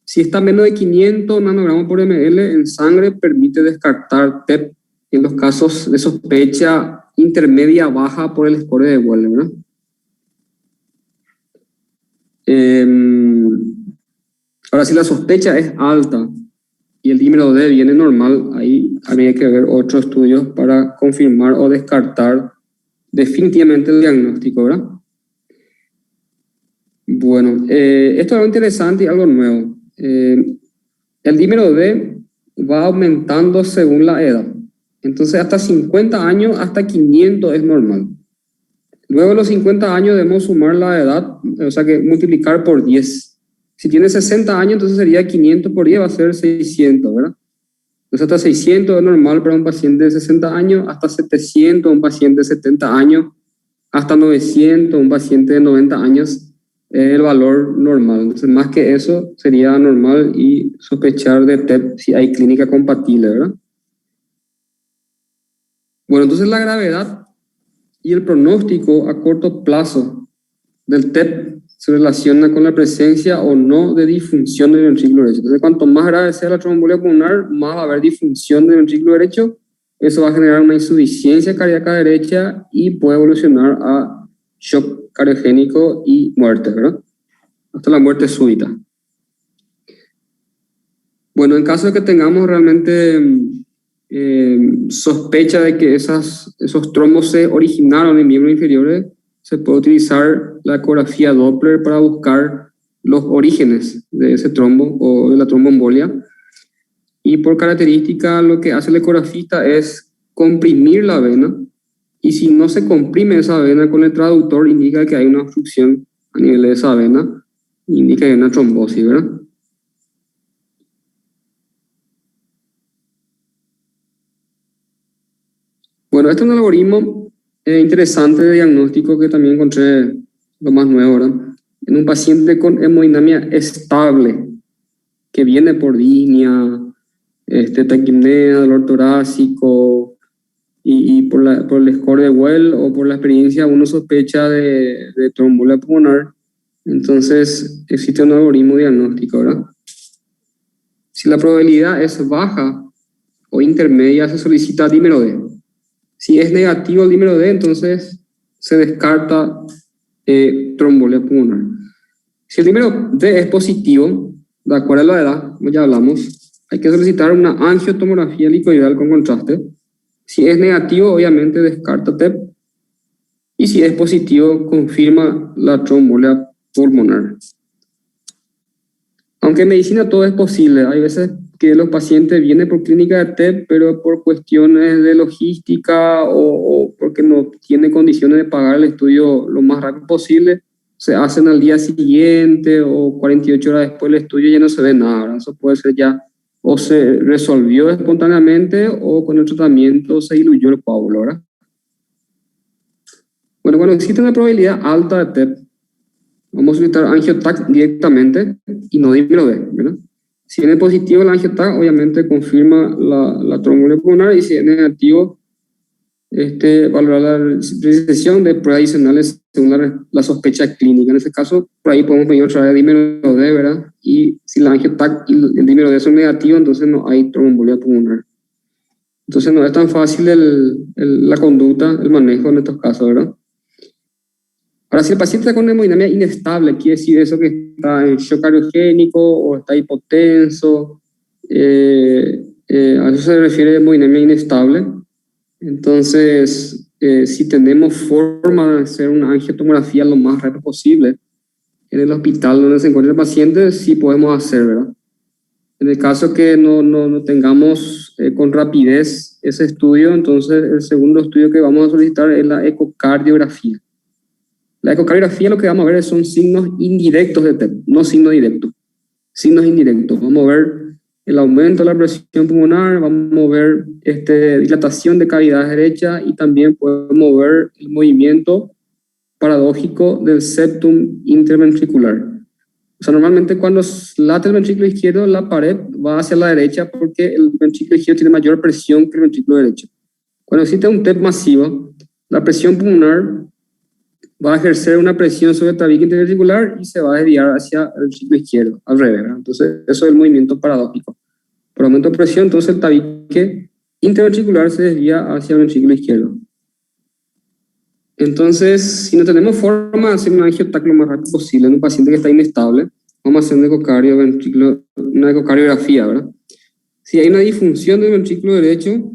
S1: Si está menos de 500 nanogramos por ml en sangre, permite descartar TEP en los casos de sospecha intermedia baja por el score de Welle, ¿verdad? Ahora, si la sospecha es alta y el dímero D viene normal, ahí habría que ver otros estudios para confirmar o descartar definitivamente el diagnóstico, ¿verdad? Bueno, esto es algo interesante y algo nuevo. El dímero D va aumentando según la edad. Entonces, hasta 50 años, hasta 500 es normal. Luego de los 50 años debemos sumar la edad, o sea que multiplicar por 10. Si tiene 60 años, entonces sería 500 por 10, va a ser 600, ¿verdad? Entonces hasta 600 es normal para un paciente de 60 años, hasta 700 un paciente de 70 años, hasta 900 un paciente de 90 años es el valor normal. Entonces más que eso sería normal y sospechar de TEP si hay clínica compatible, ¿verdad? Bueno, entonces la gravedad y el pronóstico a corto plazo del TEP se relaciona con la presencia o no de disfunción del ventrículo derecho. Entonces, cuanto más grave sea la tromboembolia pulmonar, más va a haber disfunción del ventrículo derecho. Eso va a generar una insuficiencia cardíaca derecha y puede evolucionar a shock cardiogénico y muerte, ¿verdad? Hasta la muerte súbita. Bueno, en caso de que tengamos realmente sospecha de que esos trombos se originaron en miembros inferiores, se puede utilizar la ecografía Doppler para buscar los orígenes de ese trombo o de la tromboembolia. Y por característica, lo que hace el ecografista es comprimir la vena. Y si no se comprime esa vena con el traductor, indica que hay una obstrucción a nivel de esa vena, indica que hay una trombosis, ¿verdad? Bueno, este es un algoritmo interesante de diagnóstico que también encontré lo más nuevo, ¿verdad? En un paciente con hemodinamia estable, que viene por disnea, taquipnea, dolor torácico, y por el score de Well o por la experiencia uno sospecha de tromboembolia pulmonar, entonces existe un algoritmo diagnóstico, ¿verdad? Si la probabilidad es baja o intermedia, se solicita dímero D. Si es negativo el dímero D, entonces se descarta tromboembolia pulmonar. Si el dímero D es positivo, de acuerdo a la edad, como ya hablamos, hay que solicitar una angiotomografía helicoidal con contraste. Si es negativo, obviamente descarta TEP. Y si es positivo, confirma la tromboembolia pulmonar. Aunque en medicina todo es posible, hay veces que los pacientes vienen por clínica de TEP, pero por cuestiones de logística o porque no tiene condiciones de pagar el estudio lo más rápido posible, se hacen al día siguiente o 48 horas después del estudio y ya no se ve nada, ¿verdad? Eso puede ser ya o se resolvió espontáneamente o con el tratamiento se diluyó el coágulo, ¿verdad? Bueno, cuando existe una probabilidad alta de TEP, vamos a solicitar angio-TAC directamente y no dímero D, ¿verdad? Si es positivo el angio-TAC, obviamente confirma la tromboembolia pulmonar, y si es negativo, valorar la precisión de pruebas adicionales según la sospecha clínica. En ese caso, por ahí podemos pedir otra vez dímero D, ¿verdad? Y si la angio-TAC y el dímero D son negativos, entonces no hay tromboembolia pulmonar. Entonces no es tan fácil la conducta, el manejo en estos casos, ¿verdad? Ahora, si el paciente está con hemodinamia inestable, quiere decir eso que está en shock cardiogénico o está hipotenso, a eso se refiere hemodinamia inestable. Entonces, si tenemos forma de hacer una angiotomografía lo más rápido posible en el hospital donde se encuentra el paciente, sí podemos hacer, ¿verdad? En el caso que no tengamos con rapidez ese estudio, entonces el segundo estudio que vamos a solicitar es la ecocardiografía. La ecocardiografía lo que vamos a ver son signos indirectos de TEP, no signos directos. Signos indirectos. Vamos a ver el aumento de la presión pulmonar, vamos a ver dilatación de cavidad derecha y también podemos ver el movimiento paradójico del septum interventricular. O sea, normalmente cuando late el ventrículo izquierdo, la pared va hacia la derecha porque el ventrículo izquierdo tiene mayor presión que el ventrículo derecho. Cuando existe un TEP masivo, la presión pulmonar va a ejercer una presión sobre el tabique interventricular y se va a desviar hacia el ventrículo izquierdo, al revés, ¿verdad? Entonces, eso es el movimiento paradójico. Por aumento de presión, entonces el tabique interventricular se desvía hacia el ventrículo izquierdo. Entonces, si no tenemos forma de hacer un angio-TAC lo más rápido posible en un paciente que está inestable, vamos a hacer una ecocardiografía, ¿verdad? Si hay una disfunción del ventrículo derecho,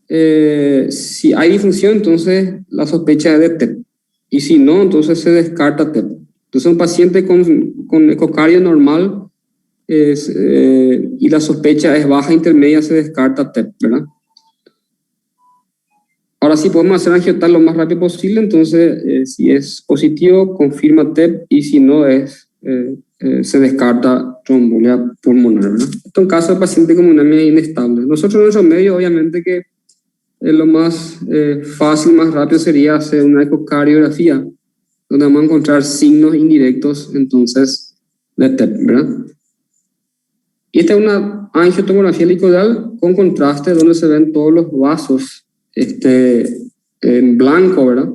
S1: si hay disfunción, entonces la sospecha es de TEP. Y si no, entonces se descarta TEP. Entonces un paciente con ecocardio normal y la sospecha es baja intermedia, se descarta TEP, ¿verdad? Ahora sí podemos hacer angio-TAC lo más rápido posible, entonces si es positivo, confirma TEP, y si no se descarta tromboembolia pulmonar, ¿verdad? Esto en caso de paciente con una hemodinamia inestable. Nosotros en nuestro medio, obviamente que lo más fácil, más rápido sería hacer una ecocardiografía, donde vamos a encontrar signos indirectos, entonces, de TEP, ¿verdad? Y esta es una angiotomografía helicoidal con contraste, donde se ven todos los vasos en blanco, ¿verdad?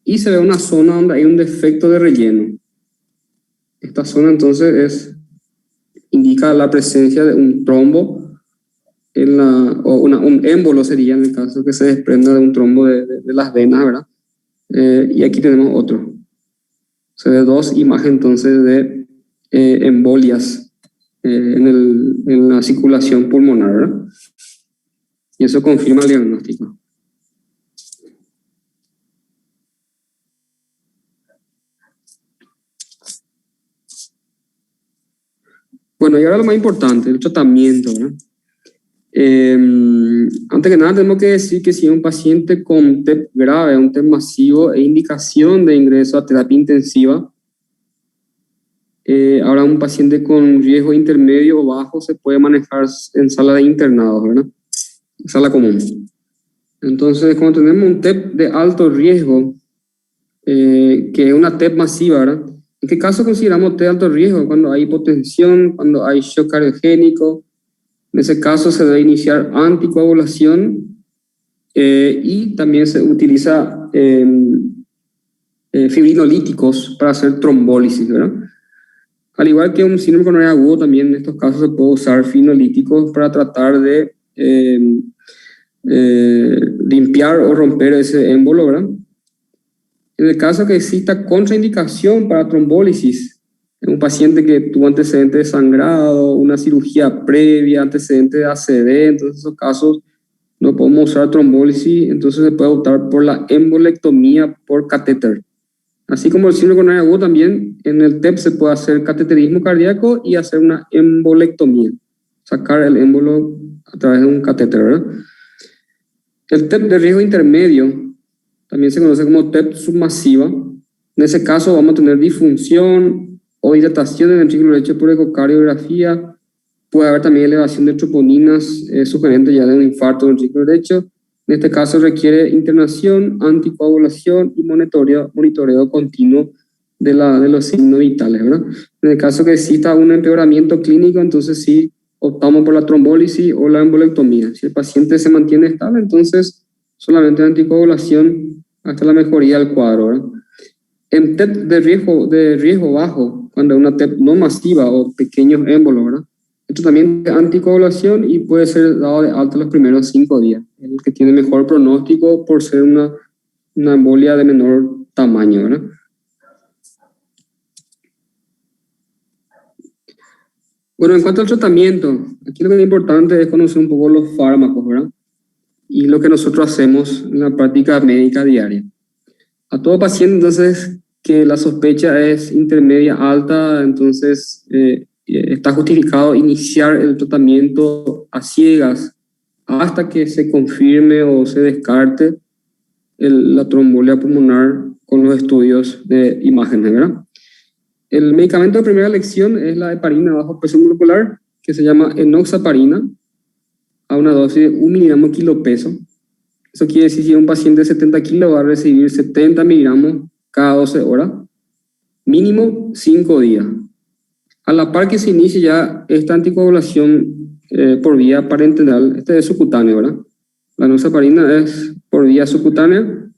S1: Y se ve una zona donde hay un defecto de relleno. Esta zona entonces indica la presencia de un trombo un émbolo sería en el caso que se desprenda de un trombo de las venas, ¿verdad? Y aquí tenemos otro. Se ve dos imágenes entonces de embolias en la circulación pulmonar, ¿verdad? Y eso confirma el diagnóstico. Bueno, y ahora lo más importante, el tratamiento, ¿verdad? Antes que nada tenemos que decir que si es un paciente con TEP grave, un TEP masivo e indicación de ingreso a terapia intensiva, ahora un paciente con riesgo intermedio o bajo se puede manejar en sala de internados, ¿verdad? Sala común. Entonces, cuando tenemos un TEP de alto riesgo, que es una TEP masiva, ¿verdad? ¿En qué caso consideramos TEP de alto riesgo? Cuando hay hipotensión, cuando hay shock cardiogénico. En ese caso se debe iniciar anticoagulación y también se utiliza fibrinolíticos para hacer trombólisis, ¿verdad? Al igual que un síndrome coronario agudo, también en estos casos se puede usar fibrinolíticos para tratar de limpiar o romper ese émbolo, ¿verdad? En el caso que exista contraindicación para trombólisis, un paciente que tuvo antecedentes de sangrado, una cirugía previa, antecedentes de ACD, entonces en esos casos no podemos usar trombólisis, entonces se puede optar por la embolectomía por catéter. Así como el síndrome coronario agudo, también en el TEP se puede hacer cateterismo cardíaco y hacer una embolectomía, sacar el émbolo a través de un catéter, ¿verdad? El TEP de riesgo intermedio también se conoce como TEP submasiva. En ese caso vamos a tener disfunción o dilatación del ventrículo derecho por ecocardiografía. Puede haber también elevación de troponinas sugerente ya de un infarto del ventrículo derecho. En este caso requiere internación, anticoagulación y monitoreo continuo de los signos vitales, ¿verdad? En el caso que exista un empeoramiento clínico, entonces sí optamos por la trombólisis o la embolectomía. Si el paciente se mantiene estable, entonces solamente anticoagulación hasta la mejoría del cuadro, ¿verdad? En TEP de riesgo bajo, cuando hay una TEP no masiva o pequeños émbolos, ¿verdad? El tratamiento es anticoagulación y puede ser dado de alta los primeros 5 días. El que tiene mejor pronóstico por ser una embolia de menor tamaño, ¿verdad? Bueno, en cuanto al tratamiento, aquí lo que es importante es conocer un poco los fármacos, ¿verdad? Y lo que nosotros hacemos en la práctica médica diaria. A todo paciente, entonces, que la sospecha es intermedia alta, entonces está justificado iniciar el tratamiento a ciegas hasta que se confirme o se descarte la trombolia pulmonar con los estudios de imágenes, ¿verdad? El medicamento de primera elección es la heparina bajo presión molecular, que se llama enoxaparina, a una dosis de 1 miligramo kilopeso. Eso quiere decir que si un paciente de 70 kilos va a recibir 70 miligramos cada 12 horas, mínimo 5 días. A la par que se inicie ya esta anticoagulación por vía parenteral, este es subcutáneo, ¿verdad? La enoxaparina es por vía subcutánea.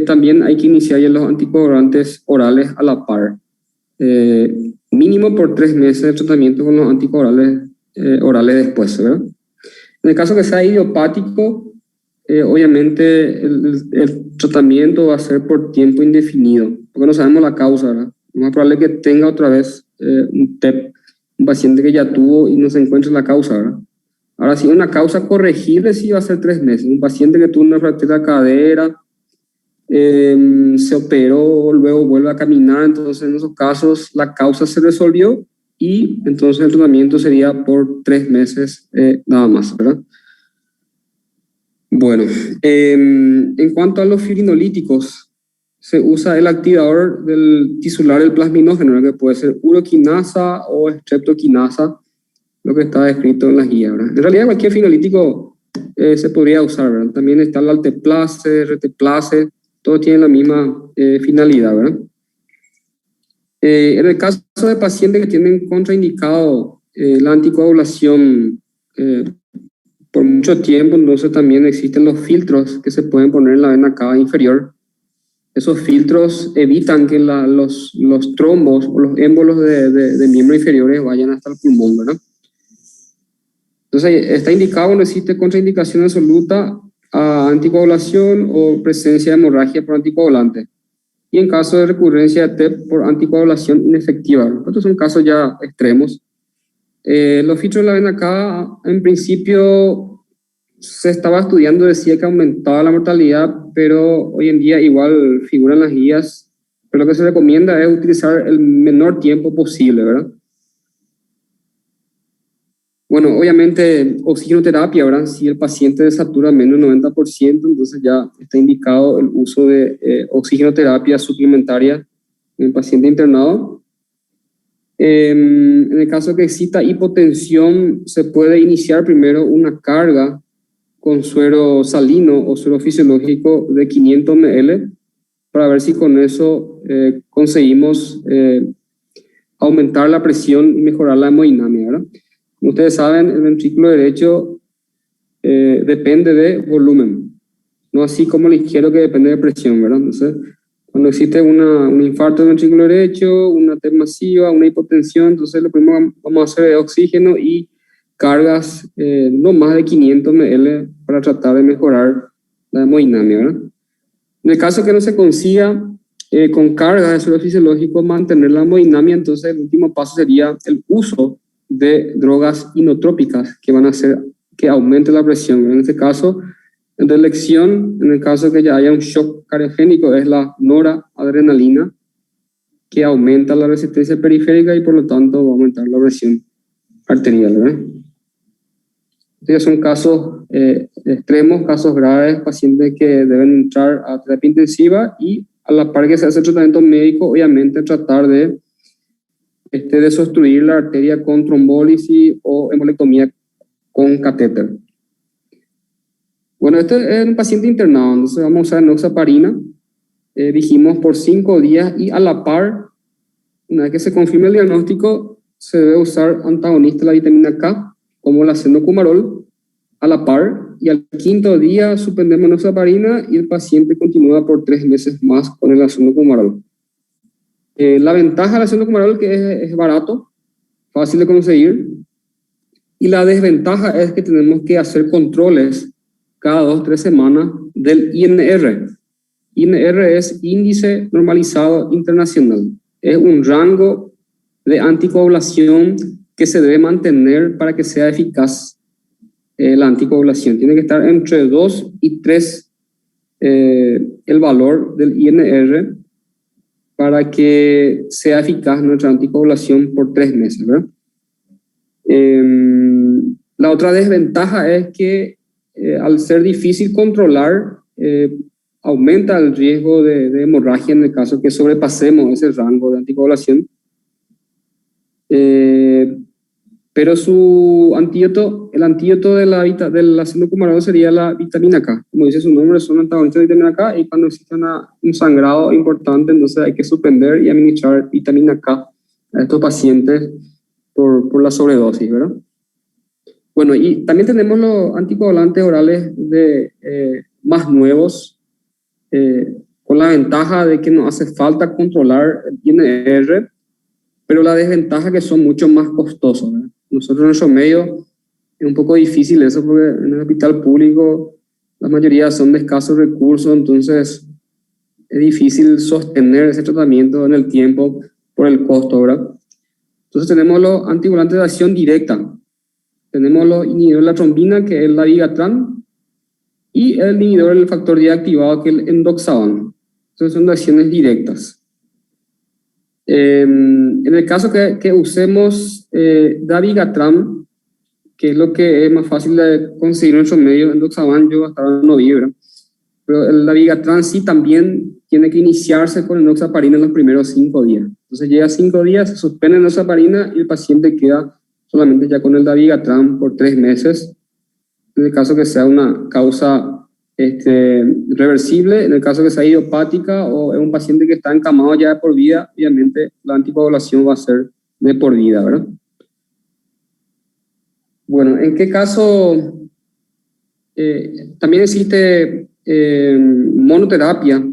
S1: También hay que iniciar ya los anticoagulantes orales a la par. Mínimo por 3 meses de tratamiento con los anticoagulantes orales después, ¿verdad? En el caso que sea idiopático, obviamente el tratamiento va a ser por tiempo indefinido, porque no sabemos la causa, ¿verdad? Lo más probable es que tenga otra vez un TEP, un paciente que ya tuvo y no se encuentre la causa, ¿verdad? Ahora, si una causa corregible, sí va a ser 3 meses. Un paciente que tuvo una fractura de cadera, se operó, luego vuelve a caminar, entonces en esos casos la causa se resolvió y entonces el tratamiento sería por 3 meses nada más, ¿verdad? Bueno, en cuanto a los fibrinolíticos, se usa el activador del tisular del plasminógeno, que puede ser uroquinasa o streptoquinasa, lo que está descrito en las guías, ¿verdad? En realidad cualquier fibrinolítico se podría usar, ¿verdad? También está el alteplase, reteplase, todos tienen la misma finalidad, ¿verdad? En el caso de pacientes que tienen contraindicado la anticoagulación por mucho tiempo, entonces también existen los filtros que se pueden poner en la vena cava inferior. Esos filtros evitan que los trombos o los émbolos de miembros inferiores vayan hasta el pulmón, ¿verdad? Entonces está indicado cuando existe contraindicación absoluta a anticoagulación o presencia de hemorragia por anticoagulante. Y en caso de recurrencia de TEP por anticoagulación inefectiva, ¿no? Estos son casos ya extremos. Los filtros de la vena cava, en principio, se estaba estudiando, decía que aumentaba la mortalidad, pero hoy en día igual figuran las guías, pero lo que se recomienda es utilizar el menor tiempo posible, ¿verdad? Bueno, obviamente oxigenoterapia, ¿verdad? Si el paciente desatura menos del 90%, entonces ya está indicado el uso de oxigenoterapia suplementaria en el paciente internado. En el caso que exista hipotensión, se puede iniciar primero una carga con suero salino o suero fisiológico de 500 ml para ver si con eso conseguimos aumentar la presión y mejorar la hemodinamia, ¿verdad? Como ustedes saben, el ventrículo derecho depende de volumen, no así como el izquierdo que depende de presión, ¿verdad? Entonces, cuando existe un infarto del ventrículo derecho, una TEP masiva, una hipotensión, entonces lo primero que vamos a hacer es oxígeno y cargas no más de 500 ml para tratar de mejorar la hemodinamia, ¿verdad? En el caso que no se consiga con cargas de suero fisiológico mantener la hemodinamia, entonces el último paso sería el uso de drogas inotrópicas que van a hacer que aumente la presión. En este caso, de elección, en el caso que ya haya un shock cardiogénico, es la noradrenalina, que aumenta la resistencia periférica y por lo tanto va a aumentar la presión arterial, ¿verdad? Estos son casos extremos, casos graves, pacientes que deben entrar a terapia intensiva y a la par que se hace el tratamiento médico, obviamente tratar de desobstruir la arteria con trombólisis o embolectomía con catéter. Bueno, este es un paciente internado, entonces vamos a usar enoxaparina, dijimos por 5 días y a la par, una vez que se confirme el diagnóstico, se debe usar antagonista de la vitamina K, como la cenocumarol, a la par, y al 5.º día suspendemos enoxaparina y el paciente continúa por 3 meses más con el cenocumarol. La ventaja del cenocumarol que es barato, fácil de conseguir, y la desventaja es que tenemos que hacer controles cada 2-3 semanas del INR. INR es Índice Normalizado Internacional. Es un rango de anticoagulación que se debe mantener para que sea eficaz la anticoagulación. Tiene que estar entre 2 y 3 el valor del INR para que sea eficaz nuestra anticoagulación por 3 meses, ¿verdad? La otra desventaja es que al ser difícil controlar, aumenta el riesgo de hemorragia en el caso que sobrepasemos ese rango de anticoagulación. Pero su antídoto, el antídoto de la cenocumarol sería la vitamina K. Como dice su nombre, son antagonistas de vitamina K, y cuando existe un sangrado importante, entonces hay que suspender y administrar vitamina K a estos pacientes por la sobredosis, ¿verdad? Bueno, y también tenemos los anticoagulantes orales más nuevos, con la ventaja de que no hace falta controlar el INR, pero la desventaja es que son mucho más costosos, ¿verdad? Nosotros en nuestro medio es un poco difícil eso, porque en el hospital público la mayoría son de escasos recursos, entonces es difícil sostener ese tratamiento en el tiempo por el costo, ¿verdad? Entonces tenemos los anticoagulantes de acción directa. Tenemos los inhibidores de la trombina, que es el dabigatran, y el inhibidor del factor D activado, que es el endoxaban. Entonces son de acciones directas. En el caso que usemos dabigatran, que es lo que es más fácil de conseguir en nuestro medio, endoxaban yo hasta ahora no vi, ¿verdad? Pero el dabigatran sí también tiene que iniciarse con enoxaparina en los primeros 5 días. Entonces llega 5 días, se suspende enoxaparina y el paciente queda solamente ya con el dabigatran por 3 meses, en el caso que sea una causa reversible. En el caso que sea idiopática o es un paciente que está encamado ya de por vida, obviamente la anticoagulación va a ser de por vida, ¿verdad? Bueno, ¿en qué caso también existe monoterapia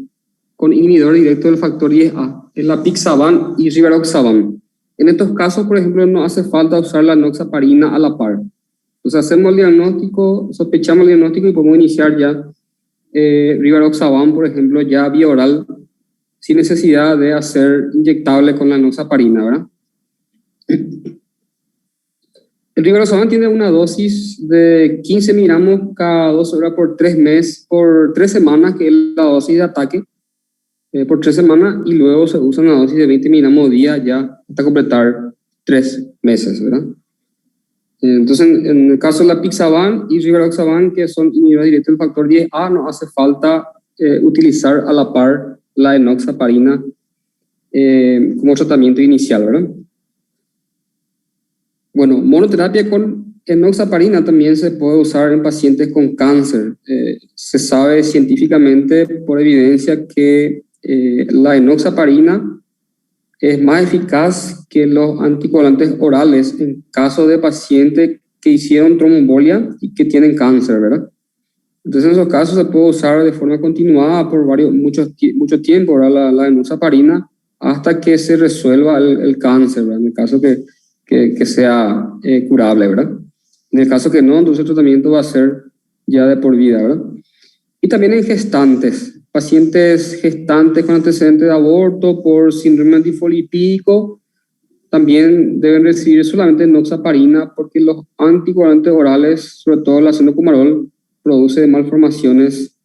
S1: con inhibidor directo del factor 10A? Es la Pixaban y Rivaroxaban. En estos casos, por ejemplo, no hace falta usar la enoxaparina a la par. Entonces hacemos el diagnóstico, sospechamos el diagnóstico y podemos iniciar ya Rivaroxaban, por ejemplo, ya vía oral, sin necesidad de hacer inyectable con la enoxaparina, ¿verdad? El Rivaroxaban tiene una dosis de 15 miligramos cada 2 horas por 3 meses, por 3 semanas, que es la dosis de ataque, por 3 semanas, y luego se usa una dosis de 20 miligramos día ya hasta completar 3 meses, ¿verdad? Entonces, en el caso de la Pixaban y Rivaroxaban, que son inhibidores directos del factor 10A, no hace falta utilizar a la par la enoxaparina como tratamiento inicial, ¿verdad? Bueno, monoterapia con enoxaparina también se puede usar en pacientes con cáncer. Se sabe científicamente por evidencia que la enoxaparina es más eficaz que los anticoagulantes orales en caso de pacientes que hicieron tromboembolia y que tienen cáncer, ¿verdad? Entonces en esos casos se puede usar de forma continuada por mucho tiempo, ¿verdad? La enoxaparina, hasta que se resuelva el cáncer, ¿verdad? En el caso que sea curable, ¿verdad? En el caso que no, entonces el tratamiento va a ser ya de por vida, ¿verdad? Y también en gestantes, pacientes gestantes con antecedentes de aborto por síndrome antifosfolipídico, también deben recibir solamente enoxaparina, porque los anticoagulantes orales, sobre todo la cenocumarol, produce malformaciones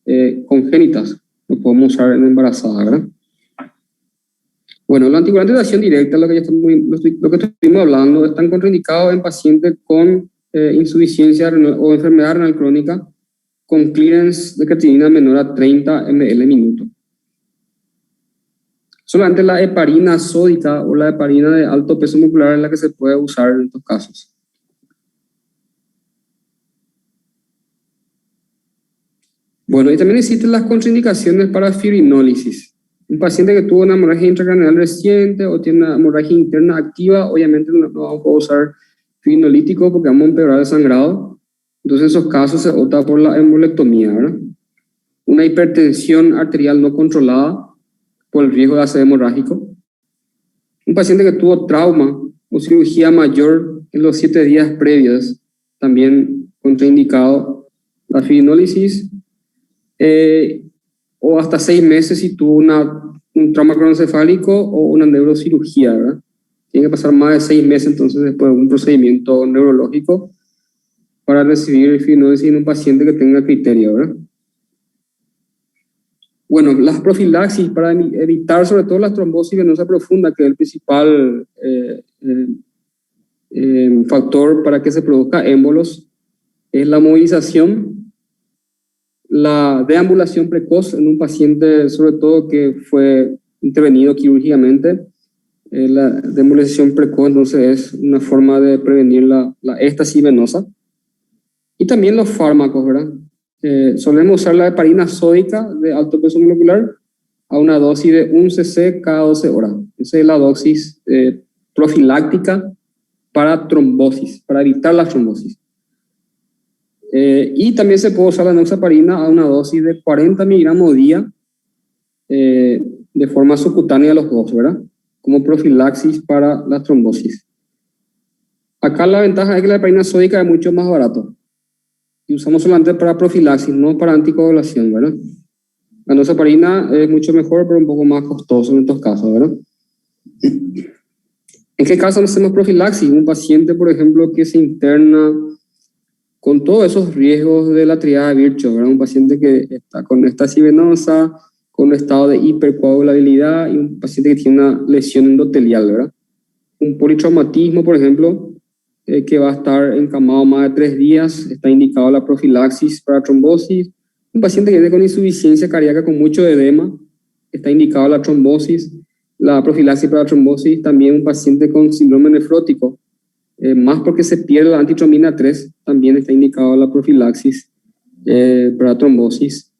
S1: congénitas. Lo podemos usar en embarazada, ¿verdad? Bueno, los anticoagulantes de acción directa, lo que estuvimos hablando, están contraindicados en pacientes con insuficiencia renal o enfermedad renal crónica con clearance de creatinina menor a 30 ml minuto. Solamente la heparina sódica o la heparina de alto peso molecular es la que se puede usar en estos casos. Bueno, y también existen las contraindicaciones para fibrinólisis. Un paciente que tuvo una hemorragia intracraneal reciente o tiene una hemorragia interna activa, obviamente no vamos a usar fibrinolítico porque vamos a empeorar el sangrado. Entonces, en esos casos se opta por la embolectomía, ¿verdad? Una hipertensión arterial no controlada por el riesgo de ácido hemorrágico. Un paciente que tuvo trauma o cirugía mayor en los 7 días previos, también contraindicado la fibrinólisis. O hasta 6 meses si tuvo un trauma cronocefálico o una neurocirugía, ¿verdad? Tiene que pasar más de 6 meses entonces después de un procedimiento neurológico para recibir fibrinólisis en un paciente que tenga criterio, ¿verdad? Bueno, las profilaxis para evitar sobre todo la trombosis venosa profunda, que es el principal factor para que se produzca émbolos, es la movilización, la deambulación precoz en un paciente sobre todo que fue intervenido quirúrgicamente. La deambulación precoz entonces es una forma de prevenir la éstasis venosa. Y también los fármacos, ¿verdad? Solemos usar la heparina sódica de alto peso molecular a una dosis de 1 cc cada 12 horas. Esa es la dosis profiláctica para trombosis, para evitar la trombosis. Y también se puede usar la enoxaparina a una dosis de 40 miligramos día de forma subcutánea a los dos, ¿verdad? Como profilaxis para la trombosis. Acá la ventaja es que la heparina sódica es mucho más barato. Y usamos solamente para profilaxis, no para anticoagulación, ¿verdad? La enoxaparina es mucho mejor, pero un poco más costoso en estos casos, ¿verdad? ¿En qué caso hacemos profilaxis? Un paciente, por ejemplo, que se interna con todos esos riesgos de la triada de Virchow, ¿verdad? Un paciente que está con éstasis venosa, con un estado de hipercoagulabilidad y un paciente que tiene una lesión endotelial, ¿verdad? Un politraumatismo, por ejemplo, que va a estar encamado más de 3 días, está indicado la profilaxis para trombosis. Un paciente que viene con insuficiencia cardíaca con mucho edema, está indicado la trombosis, la profilaxis para trombosis. También un paciente con síndrome nefrótico, más porque se pierde la antitrombina 3, también está indicado la profilaxis para trombosis.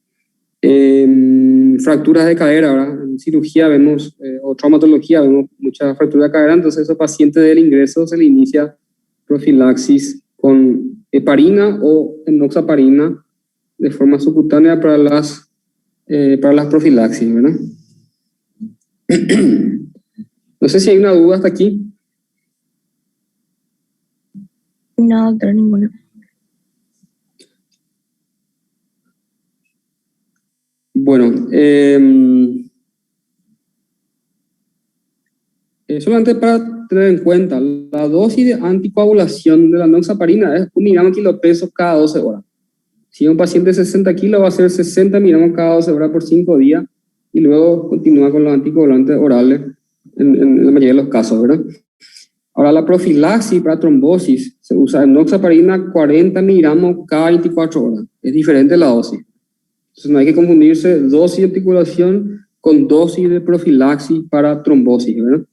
S1: Fracturas de cadera, ¿verdad? En cirugía vemos, o traumatología, vemos muchas fracturas de cadera, entonces a esos pacientes del ingreso se le inicia profilaxis con heparina o enoxaparina de forma subcutánea para las profilaxis, ¿verdad? No sé si hay una duda hasta aquí.
S3: No, doctor, ninguna.
S1: Bueno, solamente para tener en cuenta, la dosis de anticoagulación de la enoxaparina es 1 miligramo kilopeso cada 12 horas. Si un paciente de 60 kilos va a ser 60 miligramos cada 12 horas por 5 días y luego continúa con los anticoagulantes orales en la mayoría de los casos, ¿verdad? Ahora, la profilaxis para trombosis se usa enoxaparina 40 miligramos cada 24 horas. Es diferente la dosis. Entonces no hay que confundirse dosis de articulación con dosis de profilaxis para trombosis, ¿verdad?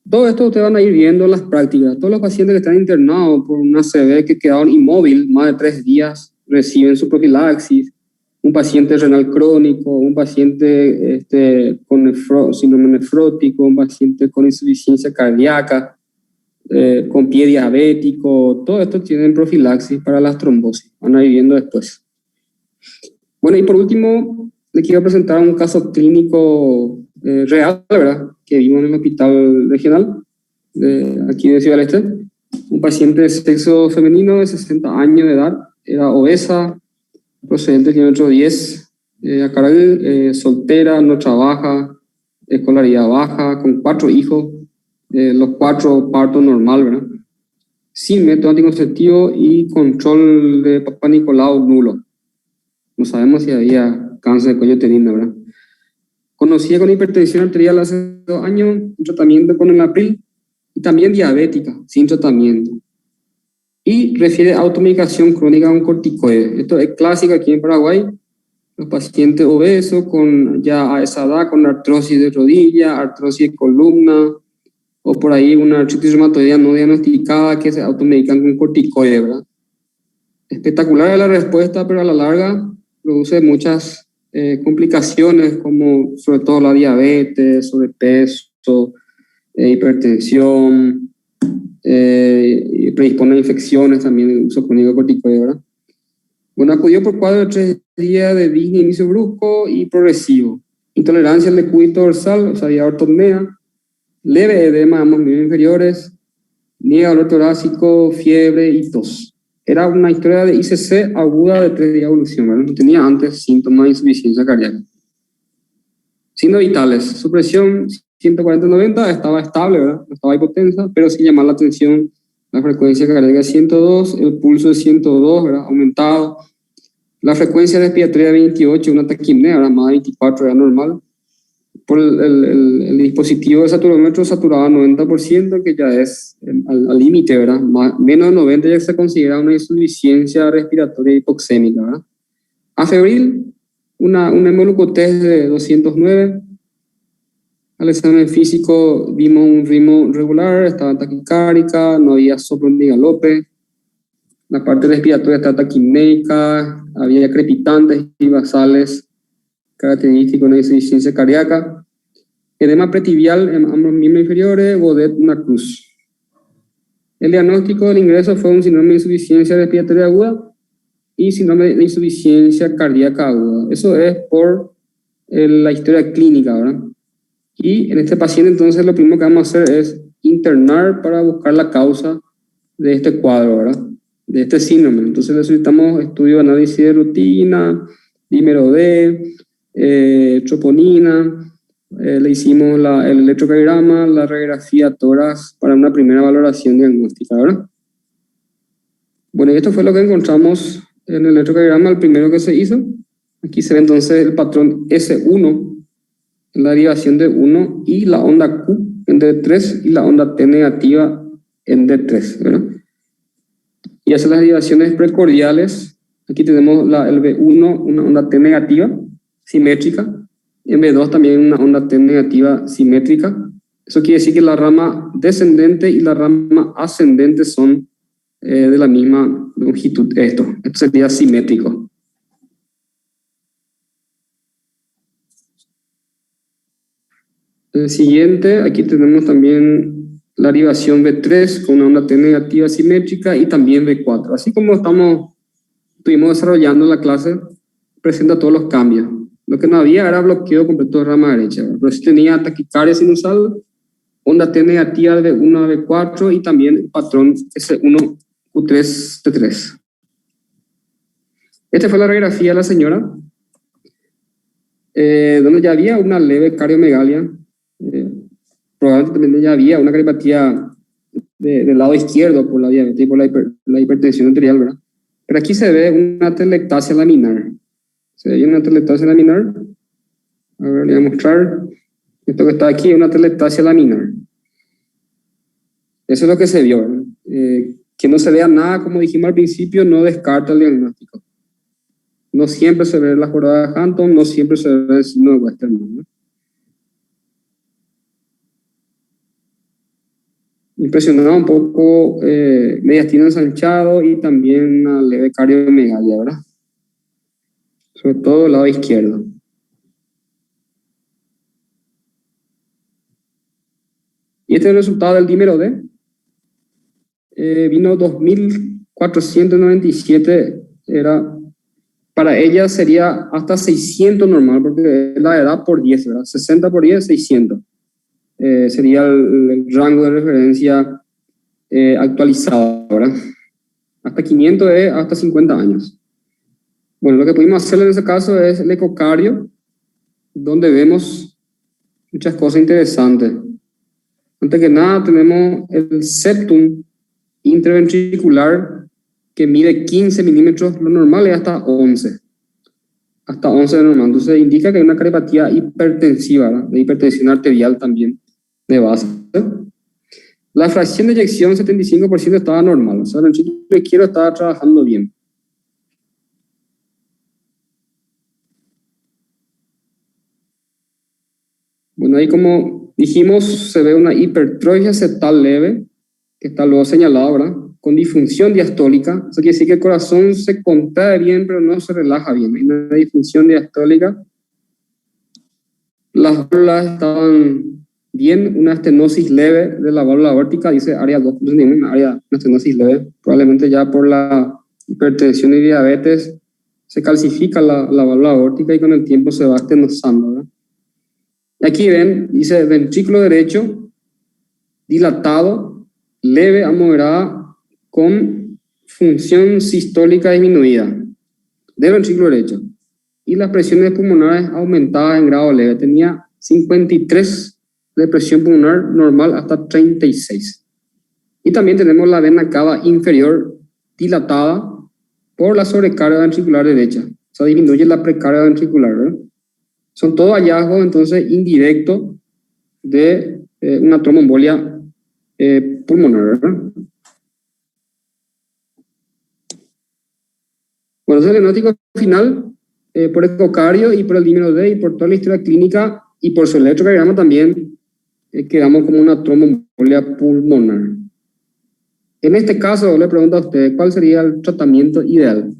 S1: Todo esto ustedes van a ir viendo en las prácticas. Todos los pacientes que están internados por una ACV que quedaron inmóvil más de 3 días reciben su profilaxis. Un paciente renal crónico, un paciente con síndrome nefrótico, un paciente con insuficiencia cardíaca, con pie diabético, todo esto tienen profilaxis para las trombosis. Van a ir viendo después. Bueno, y por último, le quiero presentar un caso clínico real, ¿verdad? Que vimos en el hospital regional aquí de Ciudad del Este. Un paciente de sexo femenino de 60 años de edad, era obesa, procedente del kilómetro 10, Acaral, soltera, no trabaja, escolaridad baja, con 4 hijos, los 4 parto normal, ¿verdad? Sin método anticonceptivo y control de Papá Nicolau nulo. No sabemos si había cáncer de cuello uterino, ¿verdad? Conocida con hipertensión arterial hace 2 años, un tratamiento con el April, y también diabética, sin tratamiento. Y refiere a automedicación crónica con corticoides. Esto es clásico aquí en Paraguay. Los pacientes obesos ya a esa edad con artrosis de rodilla, artrosis de columna, o por ahí una artritis reumatoidea no diagnosticada que se automedican con corticoides, ¿verdad? espectacular la respuesta, pero a la larga produce muchas complicaciones, como sobre todo la diabetes, sobrepeso, hipertensión, y predispone a infecciones también el uso crónico de corticoides, ¿verdad? Bueno, acudió por cuadro de 3 días de disnea, inicio brusco y progresivo. Intolerancia al decúbito dorsal, o sea, vía ortopnea, leve edema de ambos miembros inferiores, niega dolor torácico, fiebre y tos. Era una historia de ICC aguda de 3 días de evolución, ¿verdad? No tenía antes síntomas de insuficiencia cardíaca. Signos vitales, su presión 140-90 estaba estable, ¿verdad? No estaba hipotensa, pero sin llamar la atención la frecuencia cardíaca de 102, el pulso de 102, ¿verdad? Aumentado. La frecuencia respiratoria de 28, una taquipnea, ¿verdad? Más de 24 era normal. Por el dispositivo de saturómetro saturaba 90%, que ya es al límite, ¿verdad? Menos de 90 ya se considera una insuficiencia respiratoria hipoxémica, ¿verdad? Afebril, un hemoglucotest de 209. Al examen físico vimos un ritmo regular, estaba taquicárdica, no había soplo ni galope. La parte respiratoria estaba taquipnéica, había crepitantes y basales característicos de una insuficiencia cardíaca. Edema pretibial en ambos miembros inferiores, Godet, una cruz. El diagnóstico del ingreso fue un síndrome de insuficiencia respiratoria aguda y síndrome de insuficiencia cardíaca aguda. Eso es por la historia clínica, ¿verdad? Y en este paciente entonces lo primero que vamos a hacer es internar para buscar la causa de este cuadro, ¿verdad? De este síndrome. Entonces necesitamos estudio de análisis de rutina, dímero D, troponina, le hicimos el electrocardiograma, la radiografía tórax para una primera valoración diagnóstica, ¿verdad? Bueno, y esto fue lo que encontramos en el electrocardiograma, el primero que se hizo. Aquí se ve entonces el patrón S1, la derivación de 1 y la onda Q en D3 y la onda T negativa en D3, ¿verdad? Y hace las derivaciones precordiales. Aquí tenemos el B1, una onda T negativa simétrica, en B2 también una onda T negativa simétrica. Eso quiere decir que la rama descendente y la rama ascendente son de la misma longitud. Esto sería simétrico. El siguiente, aquí tenemos también la derivación B3 con una onda T negativa simétrica y también B4. Así como estuvimos desarrollando la clase, presenta todos los cambios. Lo que no había era bloqueo completo de rama derecha, ¿verdad? Pero sí tenía taquicardia sinusal, onda T negativa de 1 a B4 y también el patrón S1 Q3 T3. Esta fue la radiografía de la señora, donde ya había una leve cardiomegalia. Probablemente también ya había una cardiopatía del lado izquierdo por la diabetes y por la hipertensión arterial, ¿verdad? Pero aquí se ve una atelectasia laminar. Se ve una atelectasia laminar. A ver, le voy a mostrar. Esto que está aquí es una atelectasia laminar. Eso es lo que se vio, ¿verdad? Que no se vea nada, como dijimos al principio, no descarta el diagnóstico. No siempre se ve la jornada de Hampton, no siempre se ve el signo de Westermann, ¿no? Impresionaba un poco mediastino ensanchado y también una leve cardiomegalia, ¿verdad? Sobre todo el lado izquierdo. Y este es el resultado del dímero D. Vino 2497, para ella sería hasta 600 normal, porque es la edad por 10, ¿verdad? 60 por 10, 600. Sería el rango de referencia actualizado, ¿verdad? Hasta 500 es hasta 50 años. Bueno, lo que pudimos hacer en ese caso es el ecocardio, donde vemos muchas cosas interesantes. Antes que nada tenemos el septum interventricular que mide 15 milímetros, lo normal es hasta 11. Hasta 11 de normal. Entonces indica que hay una cardiopatía hipertensiva, ¿verdad? De hipertensión arterial también de base. La fracción de eyección 75% estaba normal, o sea, el ventriculo izquierdo estaba trabajando bien. Bueno, ahí como dijimos, se ve una hipertrofia septal leve, que está luego señalado, ¿verdad? con disfunción diastólica. Eso quiere decir que el corazón se contrae bien, pero no se relaja bien. Hay una disfunción diastólica. Las válvulas estaban bien, una estenosis leve de la válvula aórtica, dice área 2, una estenosis leve. Probablemente ya por la hipertensión y diabetes se calcifica la válvula aórtica y con el tiempo se va estenosando, ¿verdad? Y aquí ven, dice ventrículo derecho dilatado, leve a moderada, con función sistólica disminuida del ventrículo derecho. Y las presiones pulmonares aumentadas en grado leve. Tenía 53 de presión pulmonar normal hasta 36. Y también tenemos la vena cava inferior dilatada por la sobrecarga ventricular derecha. O sea, disminuye la precarga ventricular, ¿verdad? Son todos hallazgos, entonces, indirectos de una tromboembolia pulmonar, ¿verdad? Bueno, ese es el diagnóstico final por ecocardio y por el dímero D y por toda la historia clínica y por su electrocardiograma también quedamos como una tromboembolia pulmonar. En este caso, le pregunto a usted, ¿cuál sería el tratamiento ideal?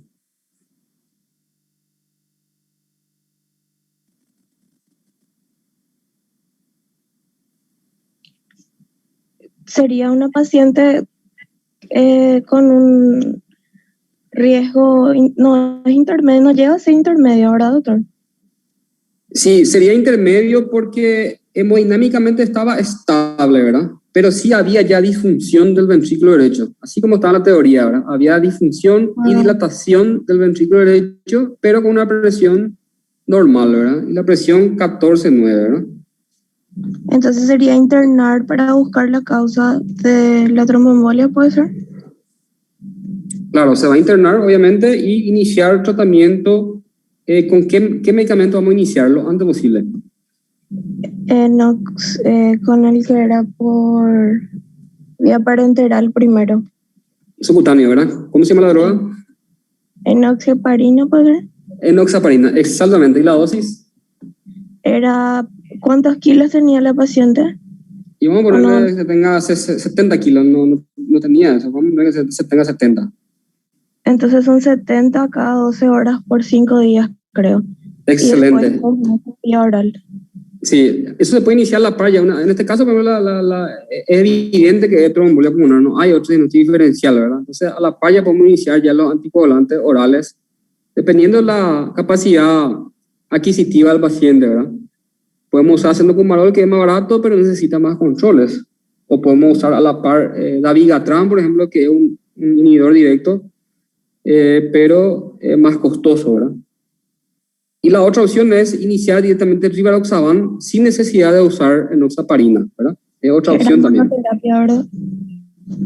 S3: Sería una paciente con un riesgo, no es intermedio, no llega a ser intermedio, ¿verdad, doctor?
S1: Sí, sería intermedio porque hemodinámicamente estaba estable, ¿verdad? Pero sí había ya disfunción del ventrículo derecho, así como estaba en la teoría, ¿verdad? Había disfunción y dilatación del ventrículo derecho, pero con una presión normal, ¿verdad? Y la presión 14,9, ¿verdad?
S3: Entonces sería internar para buscar la causa de la tromboembolia, ¿puede ser?
S1: Claro, se va a internar, obviamente, y iniciar tratamiento. ¿Con qué medicamento vamos a iniciar lo antes posible?
S3: Enox, con el que era por vía parenteral primero.
S1: Subcutáneo, ¿verdad? ¿Cómo se llama la droga?
S3: Enoxaparina, ¿puede ser?
S1: Enoxaparina, exactamente. ¿Y la dosis?
S3: Era, ¿cuántos kilos tenía la paciente?
S1: Y vamos a ponerle que tenga 70 kilos, no tenía eso, vamos a ponerle que tenga 70.
S3: Entonces son 70 cada 12 horas por 5 días, creo.
S1: Excelente.
S3: Y después vía oral.
S1: Sí, eso se puede iniciar a la par ya. En este caso, por ejemplo, es evidente que es tromboembolia pulmonar, no hay otro diagnóstico diferencial, ¿verdad? Entonces, a la par ya podemos iniciar ya los anticoagulantes orales, dependiendo de la capacidad adquisitiva del paciente, ¿verdad? Podemos usar cenocomarol, que es más barato, pero necesita más controles. O podemos usar a la par dabigatran, por ejemplo, que es un inhibidor directo, pero más costoso, ¿verdad? Y la otra opción es iniciar directamente rivaroxaban sin necesidad de usar enoxaparina, ¿verdad? Es otra opción también.
S3: Monoterapia, ¿verdad?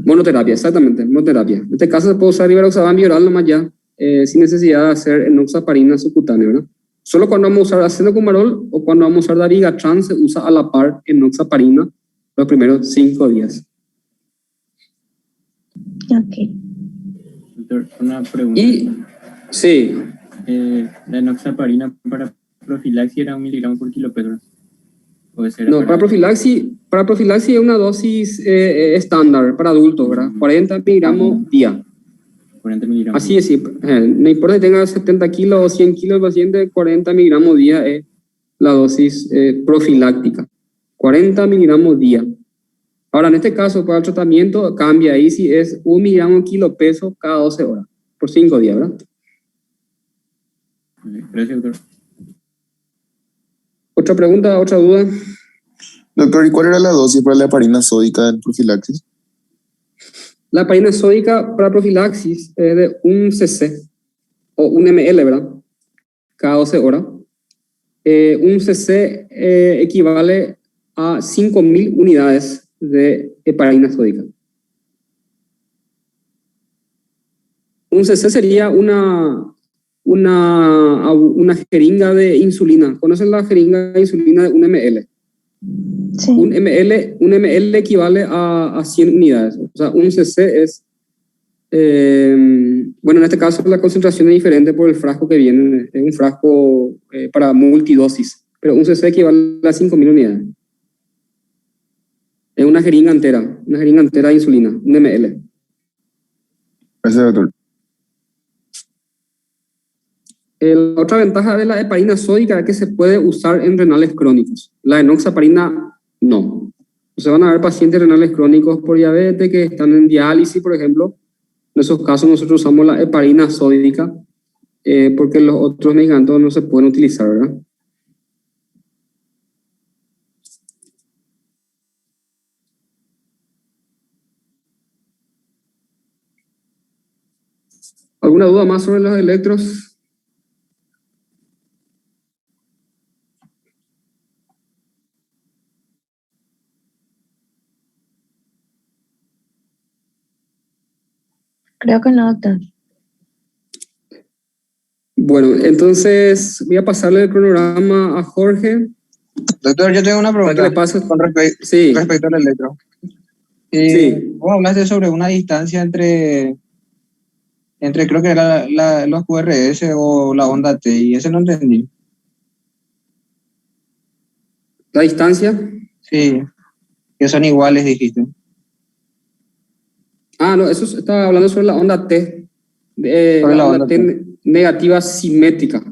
S1: Monoterapia, exactamente, monoterapia. En este caso se puede usar rivaroxaban bioral nomás ya, sin necesidad de hacer enoxaparina subcutánea, ¿verdad? Solo cuando vamos a usar acenocomarol o cuando vamos a usar dabigatran se usa a la par enoxaparina los primeros 5 días.
S3: Ok.
S6: Doctor, una pregunta.
S1: Y, sí.
S6: La enoxaparina para profilaxis era 1 miligramo por kilo peso.
S1: No, para profilaxis es una dosis estándar para adultos, ¿verdad? 40 miligramos día.
S6: 40 miligramos.
S1: Así es, sí. No importa si tenga 70 kilos o 100 kilos el paciente, 40 miligramos día es la dosis profiláctica. 40 miligramos día. Ahora, en este caso, para el tratamiento, cambia ahí si es 1 miligramo kilo peso cada 12 horas, por 5 días, ¿verdad?
S6: Gracias, doctor.
S1: ¿Otra pregunta, otra duda?
S2: Doctor, ¿y cuál era la dosis para la heparina sódica en profilaxis?
S1: La heparina sódica para profilaxis es de 1 cc o 1 ml, ¿verdad? Cada 12 horas. 1 cc equivale a 5.000 unidades de heparina sódica. 1 cc sería una jeringa de insulina. ¿Conocen la jeringa de insulina de 1 ml?
S3: Sí.
S1: 1 ml equivale a 100 unidades. O sea, 1 cc es... bueno, en este caso la concentración es diferente por el frasco que viene. Es un frasco para multidosis. Pero 1 cc equivale a 5.000 unidades. Es una jeringa entera de insulina, 1 ml.
S2: Gracias, doctor.
S1: La otra ventaja de la heparina sódica es que se puede usar en renales crónicos. La enoxaparina no. O sea, van a haber pacientes renales crónicos por diabetes que están en diálisis, por ejemplo. En esos casos nosotros usamos la heparina sódica porque los otros medicamentos no se pueden utilizar, ¿verdad? ¿Alguna duda más sobre los electros?
S3: Creo que no, doctor.
S1: Bueno, entonces voy a pasarle el cronograma a Jorge.
S7: Doctor, yo tengo una
S1: Para que
S7: pregunta
S1: le pases.
S7: con
S1: Sí,
S7: respecto al electro.
S1: sí.
S7: Vos hablaste sobre una distancia entre creo que era los QRS o la onda T, y ese no entendí.
S1: La distancia.
S7: Sí, que son iguales, dijiste.
S1: Ah, no, eso estaba hablando sobre la onda T.
S7: Sobre
S1: La onda T negativa simétrica.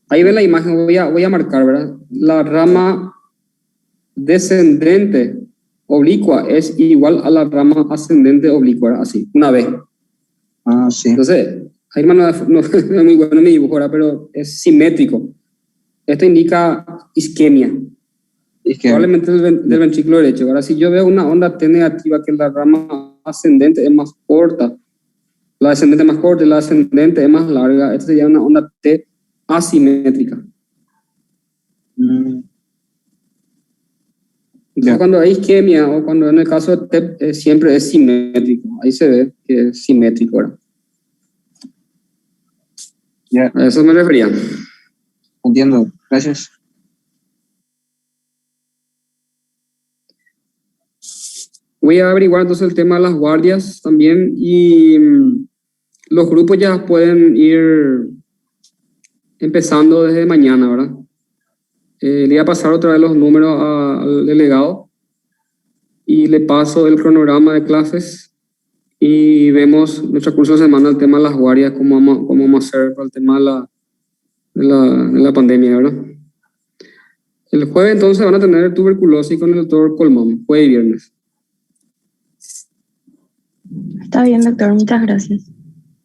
S1: Ahí ven la imagen, voy a marcar, ¿verdad? La rama descendente oblicua es igual a la rama ascendente oblicua, ¿verdad? Así, una vez.
S7: Ah, sí.
S1: Entonces, ahí no es muy bueno mi dibujo, ¿verdad? Pero es simétrico. Esto indica isquemia. Probablemente del ventrículo derecho. Ahora, si yo veo una onda T negativa que la rama ascendente es más corta, la descendente es más corta y la ascendente es más larga, esta sería una onda T asimétrica. Entonces, cuando hay isquemia o cuando en el caso de TEP siempre es simétrico. Ahí se ve que es simétrico, ¿verdad?
S7: Ya.
S1: A eso me refería.
S7: Entiendo, gracias.
S1: Voy a averiguar entonces el tema de las guardias también y los grupos ya pueden ir empezando desde mañana, ¿verdad? Le voy a pasar otra vez los números al delegado y le paso el cronograma de clases y vemos nuestro curso de semana el tema de las guardias, cómo vamos a hacer para el tema de la pandemia, ¿verdad? El jueves entonces van a tener tuberculosis con el doctor Colmán, jueves y viernes.
S3: Está bien, doctor. Muchas gracias.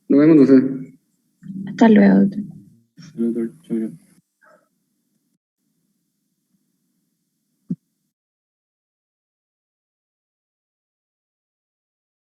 S1: Nos vemos entonces.
S3: Hasta luego, doctor.
S6: Doctor, chau, chau.